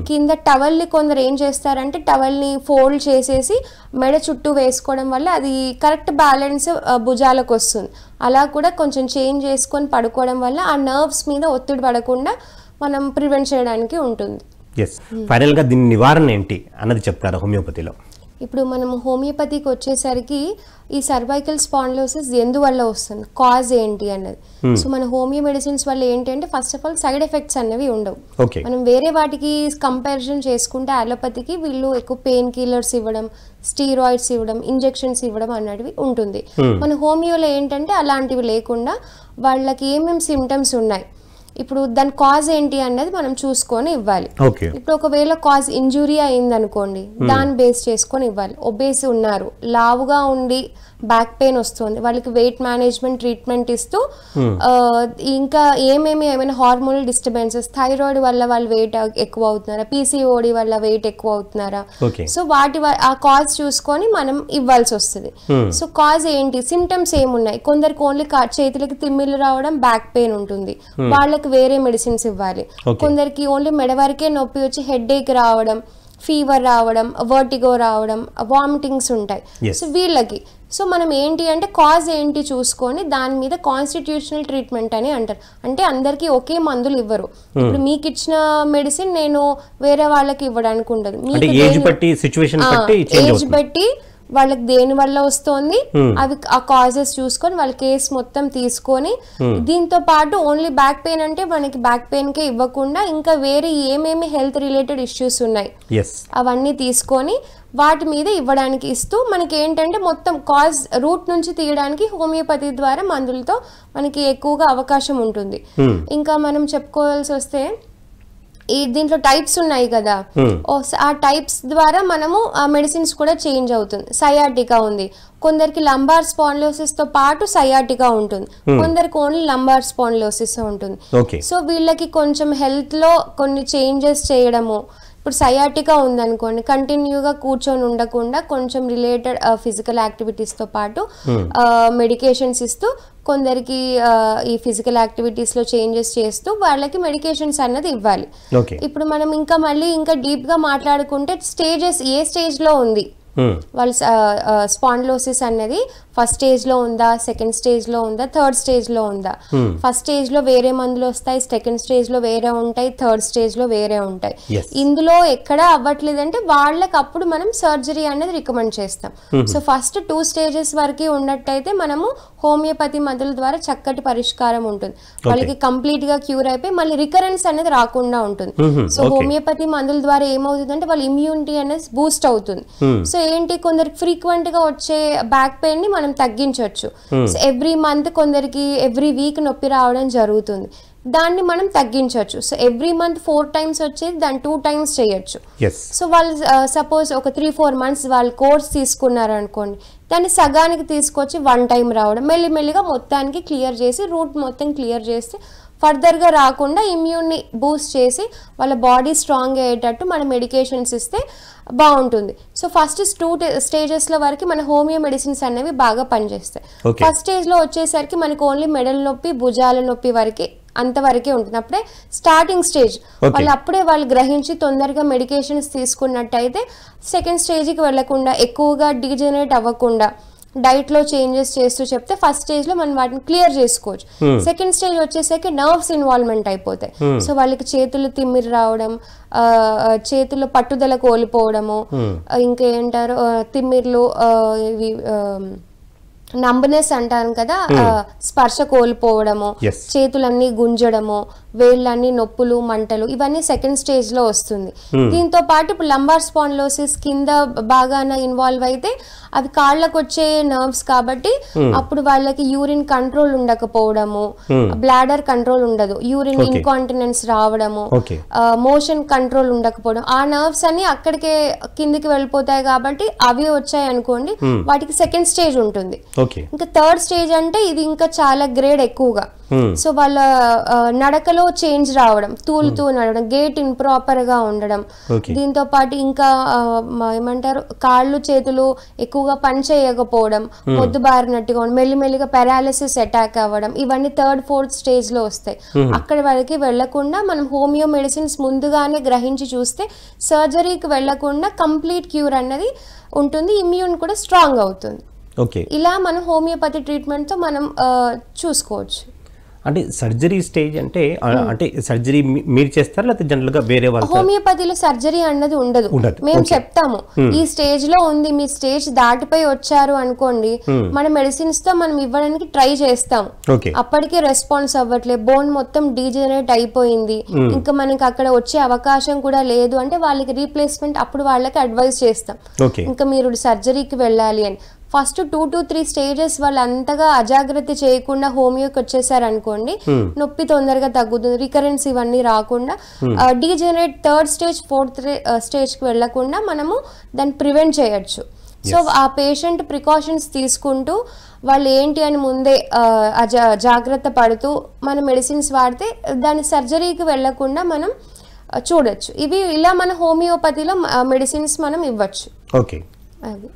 కింద టవల్ ని కొందరు ఏం చేస్తారంటే టవల్ ని ఫోల్డ్ చేసేసి మెడ చుట్టూ వేసుకోవడం వల్ల అది కరెక్ట్ బ్యాలెన్స్ భుజాలకు వస్తుంది. అలా కూడా కొంచెం చేంజ్ చేసుకొని పడుకోవడం వల్ల ఆ నర్వ్స్ మీద ఒత్తిడి పడకుండా మనం ప్రివెంట్ చేయడానికి ఉంటుంది. ఫైనల్ గా దీని నివారణ ఏంటి అన్నది చెప్తారా హోమియోపతిలో? ఇప్పుడు మనం హోమియోపతికి వచ్చేసరికి ఈ సర్వైకల్ స్పాండిలోసిస్ ఎందువల్ల వస్తుంది, కాజ్ ఏంటి అన్నది. సో మన హోమియో మెడిసిన్స్ వల్ల ఏంటంటే first of all side effects అనేవి ఉండవు. మనం వేరే వాటికి కంపారిజన్ చేసుకుంటే అలోపతికి వీళ్ళు ఎక్కువ పెయిన్ కిల్లర్స్ ఇవ్వడం, స్టీరాయిడ్స్ ఇవ్వడం, ఇంజెక్షన్స్ ఇవ్వడం అన్నటివి ఉంటుంది. మన హోమియోలో ఏంటంటే అలాంటివి లేకుండా వాళ్ళకి ఏమేమి సిమ్టమ్స్ ఉన్నాయి, ఇప్పుడు దాని కాజ్ ఏంటి అన్నది మనం చూసుకొని ఇవ్వాలి. ఇప్పుడు ఒకవేళ కాజ్ ఇంజురీ అయింది అనుకోండి, దాన్ని బేస్ చేసుకొని ఇవ్వాలి. ఒబేస్ ఉన్నారు, లావుగా ఉండి బ్యాక్ పెయిన్ వస్తుంది, వాళ్ళకి వెయిట్ మేనేజ్మెంట్ ట్రీట్మెంట్ ఇస్తూ ఇంకా ఏమైనా హార్మోనల్ డిస్టర్బెన్సెస్, థైరాయిడ్ వల్ల వాళ్ళు వెయిట్ ఎక్కువ అవుతున్నారా, PCOD వల్ల వెయిట్ ఎక్కువ అవుతున్నారా, సో ఆ కాజ్ చూసుకొని మనం ఇవ్వాల్సి వస్తుంది. సో కాజ్ ఏంటి, సిమ్టమ్స్ ఏమున్నాయి, కొందరికి ఓన్లీ చేతులకి తిమ్మిళ్ళు రావడం, బ్యాక్ పెయిన్ ఉంటుంది, వాళ్ళకి వేరే మెడిసిన్స్ ఇవ్వాలి. కొందరికి ఓన్లీ మెడ వరకే నొప్పి వచ్చి హెడ్ ఏక్ రావడం, ఫీవర్ రావడం, వర్టిగో రావడం, వామిటింగ్స్ ఉంటాయి. Yes. సో వీళ్ళకి సో మనం ఏంటి అంటే కాజ్ ఏంటి చూసుకొని దాని మీద కాన్స్టిట్యూషనల్ ట్రీట్మెంట్ అని అంటారు. అంటే అందరికీ ఒకే మందులు ఇవ్వరు. ఇప్పుడు మీకు ఇచ్చిన మెడిసిన్ నేను వేరే వాళ్ళకి ఇవ్వడానికి ఉండదు. ఏజ్ బట్టి వాళ్ళకి దేని వల్ల వస్తుంది అవి ఆ కాజెస్ చూసుకొని వాళ్ళ కేసు మొత్తం తీసుకొని, దీంతో పాటు ఓన్లీ బ్యాక్ పెయిన్ అంటే మనకి బ్యాక్ పెయిన్ కే ఇవ్వకుండా ఇంకా వేరే ఏమేమి హెల్త్ రిలేటెడ్ ఇష్యూస్ ఉన్నాయి అవన్నీ తీసుకొని వాటి మీద ఇవ్వడానికి ఇస్తూ మనకి ఏంటంటే మొత్తం కాజ్ రూట్ నుంచి తీయడానికి హోమియోపతి ద్వారా మందులతో మనకి ఎక్కువగా అవకాశం ఉంటుంది. ఇంకా మనం చెప్పుకోవాల్సి వస్తే దీంట్లో టైప్స్ ఉన్నాయి కదా, ఆ టైప్స్ ద్వారా మనము ఆ మెడిసిన్స్ కూడా చేంజ్ అవుతుంది. సయాటికా ఉంది, కొందరికి లంబార్ స్పాండిలోసిస్ తో పాటు సయాటికా ఉంటుంది, కొందరికి ఓన్లీ లంబార్ స్పాండిలోసిస్ ఉంటుంది. సో వీళ్ళకి కొంచెం హెల్త్ లో కొన్ని చేంజెస్ చేయడము, ఇప్పుడు సయాటికా ఉందనుకోండి కంటిన్యూగా కూర్చొని ఉండకుండా కొంచెం రిలేటెడ్ ఫిజికల్ యాక్టివిటీస్తో పాటు మెడికేషన్స్ ఇస్తూ కొందరికి ఈ ఫిజికల్ యాక్టివిటీస్లో చేంజెస్ చేస్తూ వాళ్ళకి మెడికేషన్స్ అన్నది ఇవ్వాలి. ఇప్పుడు మనం ఇంకా మళ్ళీ ఇంకా డీప్గా మాట్లాడుకుంటే స్టేజెస్ ఏ స్టేజ్లో ఉంది వాళ్ళ స్పాండిలోసిస్ అనేది, ఫస్ట్ స్టేజ్ లో ఉందా, సెకండ్ స్టేజ్ లో ఉందా, థర్డ్ స్టేజ్ లో ఉందా. ఫస్ట్ స్టేజ్ లో వేరే మందులు వస్తాయి, సెకండ్ స్టేజ్ లో వేరే ఉంటాయి, థర్డ్ స్టేజ్ లో వేరే ఉంటాయి. ఇందులో ఎక్కడ అవ్వట్లేదంటే వాళ్ళకి అప్పుడు మనం సర్జరీ అనేది రికమెండ్ చేస్తాం. సో ఫస్ట్ 2 స్టేజెస్ వరకు ఉన్నట్టయితే మనము హోమియోపతి మందుల ద్వారా చక్కటి పరిష్కారం ఉంటుంది. వాళ్ళకి కంప్లీట్ గా క్యూర్ అయిపోయి మళ్ళీ రికరెన్స్ అనేది రాకుండా ఉంటుంది. సో హోమియోపతి మందుల ద్వారా ఏమవుతుందంటే వాళ్ళ ఇమ్యూనిటీ అనేది బూస్ట్ అవుతుంది. సో ఏంటి కొందరికి ఫ్రీక్వెంట్ గా వచ్చే బ్యాక్ పెయిన్ ని మనం తగ్గించవచ్చు. ఎవ్రీ మంత్ కొందరికి ఎవ్రీ వీక్ నొప్పి రావడం జరుగుతుంది, దాన్ని మనం తగ్గించవచ్చు. సో ఎవ్రీ మంత్ 4 times వచ్చేది దాన్ని 2 times చేయొచ్చు. సో వాళ్ళు సపోజ్ ఒక 3-4 months వాళ్ళు కోర్స్ తీసుకున్నారు అనుకోండి, దాన్ని సగానికి తీసుకొచ్చి 1 time రావడం, మెల్లిమెల్లిగా మొత్తానికి క్లియర్ చేసి రూట్ మొత్తం క్లియర్ చేస్తే ఫర్దర్గా రాకుండా ఇమ్యూన్ని బూస్ట్ చేసి వాళ్ళ బాడీ స్ట్రాంగ్ అయ్యేటట్టు మన మెడికేషన్స్ ఇస్తే బాగుంటుంది. సో ఫస్ట్ 2 స్టేజెస్ల వరకు మన హోమియో మెడిసిన్స్ అనేవి బాగా పనిచేస్తాయి. ఫస్ట్ స్టేజ్లో వచ్చేసరికి మనకు ఓన్లీ మెడల నొప్పి, భుజాల నొప్పి వరకే అంతవరకే ఉంటుంది. అప్పుడే స్టార్టింగ్ స్టేజ్ వాళ్ళు గ్రహించి తొందరగా మెడికేషన్స్ తీసుకున్నట్టయితే సెకండ్ స్టేజ్కి వెళ్లకుండా ఎక్కువగా డీజనరేట్ అవ్వకుండా డైట్లో చేంజెస్ చేస్తూ చెప్తే ఫస్ట్ స్టేజ్లో మనం వాటిని క్లియర్ చేసుకోవచ్చు. సెకండ్ స్టేజ్ వచ్చేసరికి నర్వ్స్ ఇన్వాల్వ్మెంట్ అయిపోతాయి. సో వాళ్ళకి చేతులు తిమ్మిరి రావడం, చేతుల్లో పట్టుదల కోల్పోవడము, ఇంకేంటారు తిమ్మిర్లు, ఇవి నంబనెస్ అంటారు కదా, స్పర్శ కోల్పోవడము, చేతులన్నీ గుంజడము, వేళ్ళన్నీ నొప్పులు, మంటలు, ఇవన్నీ సెకండ్ స్టేజ్ లో వస్తుంది. దీంతో పాటు ఇప్పుడు లంబార్ స్పాండిలోసిస్ కింద బాగానే ఇన్వాల్వ్ అయితే అవి కాళ్ళకు వచ్చే నర్వ్స్ కాబట్టి అప్పుడు వాళ్ళకి యూరిన్ కంట్రోల్ ఉండకపోవడము, బ్లాడర్ కంట్రోల్ ఉండదు, యూరిన్ ఇన్కాంటినెన్స్ రావడము, మోషన్ కంట్రోల్ ఉండకపోవడం, ఆ నర్వ్స్ అన్ని అక్కడికే కిందికి వెళ్ళిపోతాయి కాబట్టి అవి వచ్చాయి అనుకోండి వాటికి సెకండ్ స్టేజ్ ఉంటుంది. ఇంకా థర్డ్ స్టేజ్ అంటే ఇది ఇంకా చాలా గ్రేడ్ ఎక్కువగా. సో వాళ్ళ నడకలో చేంజ్ రావడం, తూలుతూ నడవడం, గేట్ ఇంప్రాపర్ గా ఉండడం, దీంతో పాటు ఇంకా ఏమంటారు కాళ్ళు చేతులు ఎక్కువగా పని చేయకపోవడం, మొద్దుబారినట్టుగా ఉండడం, మెల్లిమెల్లిగా పారాలిసిస్ అటాక్ అవ్వడం, ఇవన్నీ 3rd 4th స్టేజ్ లో వస్తాయి. అక్కడ వరకు వెళ్లకుండా మనం హోమియో మెడిసిన్స్ ముందుగానే గ్రహించి చూస్తే సర్జరీకి వెళ్లకుండా కంప్లీట్ క్యూర్ అన్నది ఉంటుంది, ఇమ్యూన్ కూడా స్ట్రాంగ్ అవుతుంది. ఇలా మనం హోమియోపతి ట్రీట్మెంట్ తో మనం చూసుకోవచ్చు. అంటే సర్జరీ స్టేజ్ అంటే సర్జరీ మీరు చేస్తారా లేకపోతే జనరల్ గా వేరే వాళ్ళు? హోమియోపతిలో సర్జరీ అన్నది ఉండదు. మేము చెప్తాము ఈ స్టేజ్ లో ఉంది, మీ స్టేజ్ దాటిపోయి వచ్చారు అనుకోండి, మన మెడిసిన్స్ తో మనం ఇవ్వడానికి ట్రై చేస్తాము. అప్పటికే రెస్పాన్స్ అవ్వట్లేదు, బోన్ మొత్తం డీజనరేట్ అయిపోయింది, ఇంకా మనకి అక్కడ వచ్చే అవకాశం కూడా లేదు అంటే వాళ్ళకి రీప్లేస్మెంట్ అప్పుడు వాళ్ళకి అడ్వైస్ చేస్తాం, ఇంకా మీరు సర్జరీకి వెళ్ళాలి అని. ఫస్ట్ 2 to 3 స్టేజెస్ వాళ్ళు అంతగా అజాగ్రత్త చేయకుండా హోమియోకి వచ్చేసారు అనుకోండి, నొప్పి తొందరగా తగ్గుతుంది, రికరెన్స్ ఇవన్నీ రాకుండా డీజనరేట్ 3rd స్టేజ్ 4th స్టేజ్కి వెళ్లకుండా మనము దాన్ని ప్రివెంట్ చేయొచ్చు. సో ఆ పేషెంట్ ప్రికాషన్స్ తీసుకుంటూ వాళ్ళు ఏంటి అని ముందే జాగ్రత్త పడుతూ మన మెడిసిన్స్ వాడితే దాని సర్జరీకి వెళ్లకుండా మనం చూడొచ్చు. ఇవి ఇలా మన హోమియోపతిలో మెడిసిన్స్ మనం ఇవ్వచ్చు. ఓకే. అది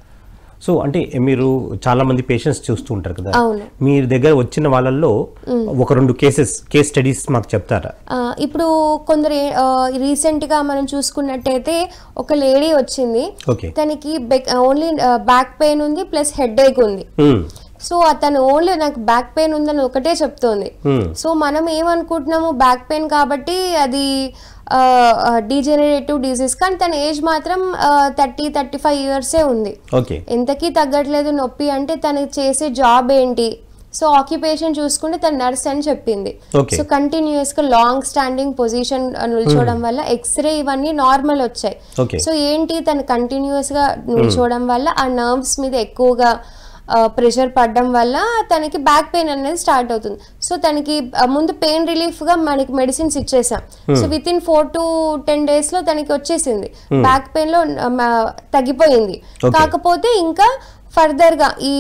సో అంటే మీరు చాలా మంది పేషెంట్స్ చూస్తూ ఉంటారు కదా, అవును. మీరు దగ్గర వచ్చిన వాళ్ళల్లో ఒక 2 కేస్ స్టడీస్ మాకు చెప్తారా? ఇప్పుడు కొందరు రీసెంట్గా మనం చూసుకున్నట్టయితే ఒక లేడీ వచ్చింది, ఓకే. తనకి ఓన్లీ బ్యాక్ పెయిన్ ఉంది ప్లస్ హెడ్ ఏక్ ఉంది. సో అతను ఓన్లీ నాకు బ్యాక్ పెయిన్ ఉందని ఒకటే చెప్తోంది. సో మనం ఏమనుకుంటున్నాము, బ్యాక్ పెయిన్ కాబట్టి అది డీజెనరేటివ్ డిసీజ్, కానీ తన ఏజ్ మాత్రం 30-35 ఇయర్సే ఉంది. ఎంతకీ తగ్గట్లేదు నొప్పి. అంటే తనకి చేసే జాబ్ ఏంటి, సో ఆక్యుపేషన్ చూసుకుంటే తన నర్స్ అని చెప్పింది. సో కంటిన్యూస్ గా లాంగ్ స్టాండింగ్ పొజిషన్ నిల్చోవడం వల్ల ఎక్స్రే ఇవన్నీ నార్మల్ వచ్చాయి. సో ఏంటి, తను కంటిన్యూస్ గా నిల్చోవడం వల్ల ఆ నర్వ్స్ మీద ఎక్కువగా ప్రెషర్ పడడం వల్ల తనకి బ్యాక్ పెయిన్ అనేది స్టార్ట్ అవుతుంది. సో తనకి ముందు పెయిన్ రిలీఫ్ గా మనకి మెడిసిన్స్ ఇచ్చేసాం. So with in 4 to 10 days లో తనకి వచ్చేసింది, బ్యాక్ పెయిన్ లో తగ్గిపోయింది. కాకపోతే ఇంకా ఫర్దర్ గా ఈ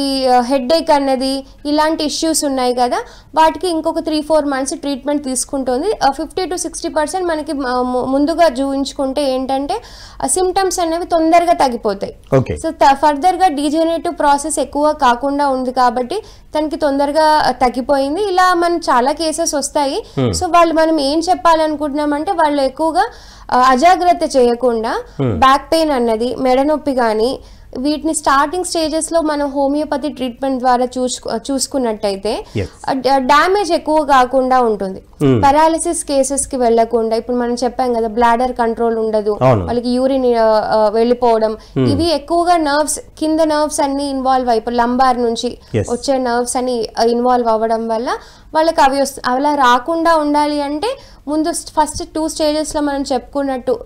హెడ్ ఏక్ అన్నది ఇలాంటి ఇష్యూస్ ఉన్నాయి కదా, వాటికి ఇంకొక 3-4 months ట్రీట్మెంట్ తీసుకుంటుంది. 50 to 60% మనకి ముందుగా చూపించుకుంటే ఏంటంటే సిమ్టమ్స్ అనేవి తొందరగా తగ్గిపోతాయి. సో ఫర్దర్ గా డీజెనరేటివ్ ప్రాసెస్ ఎక్కువ కాకుండా ఉంది కాబట్టి తనకి తొందరగా తగ్గిపోయింది. ఇలా మనం చాలా కేసెస్ వస్తాయి. సో వాళ్ళు మనం ఏం చెప్పాలనుకుంటున్నామంటే, వాళ్ళు ఎక్కువగా అజాగ్రత్త చేయకుండా బ్యాక్ పెయిన్ అన్నది, మెడ నొప్పి కానీ వీటిని స్టార్టింగ్ స్టేజెస్ లో మనం హోమియోపతి ట్రీట్మెంట్ ద్వారా చూసుకున్నట్టయితే డ్యామేజ్ ఎక్కువ కాకుండా ఉంటుంది. పారాలిసిస్ కేసెస్ కి వెళ్లకుండా, ఇప్పుడు మనం చెప్పాం కదా బ్లాడర్ కంట్రోల్ ఉండదు, వాళ్ళకి యూరిన్ వెళ్ళిపోవడం, ఇవి ఎక్కువగా నర్వ్స్ కింద నర్వ్స్ అన్ని ఇన్వాల్వ్ అయిపోయి లంబార్ నుంచి వచ్చే నర్వ్స్ అన్ని ఇన్వాల్వ్ అవ్వడం వల్ల వాళ్ళకి అవి అలా రాకుండా ఉండాలి అంటే ముందు ఫస్ట్ 2 stages లో మనం చెప్పుకున్నట్టు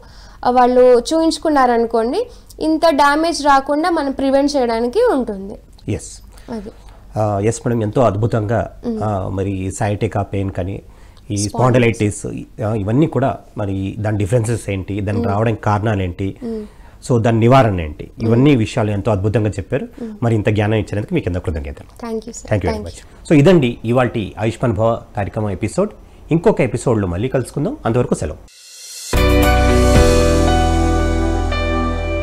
వాళ్ళు చూయించుకున్నారనుకోండి, ఇంత డ్యామేజ్ రాకుండా మనం ప్రివెంట్ చేయడానికి ఉంటుంది. ఎస్ మేడం, ఎంతో అద్భుతంగా మరి సయాటికా పెయిన్ కానీ ఈ స్పాండిలైటిస్ ఇవన్నీ కూడా మరి దాని డిఫరెన్సెస్ ఏంటి, దానికి రావడానికి కారణాలు ఏంటి, సో దాని నివారణ ఏంటి, ఇవన్నీ విషయాలు ఎంతో అద్భుతంగా చెప్పారు. మరి ఇంత జ్ఞానం ఇచ్చినందుకు మీకు ఎంతో కృతజ్ఞతలు. Thank you very much. So ఇదండి ఇవాల్టి ఆయుష్మాన్ భవ కార్యక్రమం ఎపిసోడ్. ఇంకొక ఎపిసోడ్లో మళ్ళీ కలుసుకుందాం. అంతవరకు సెలవు.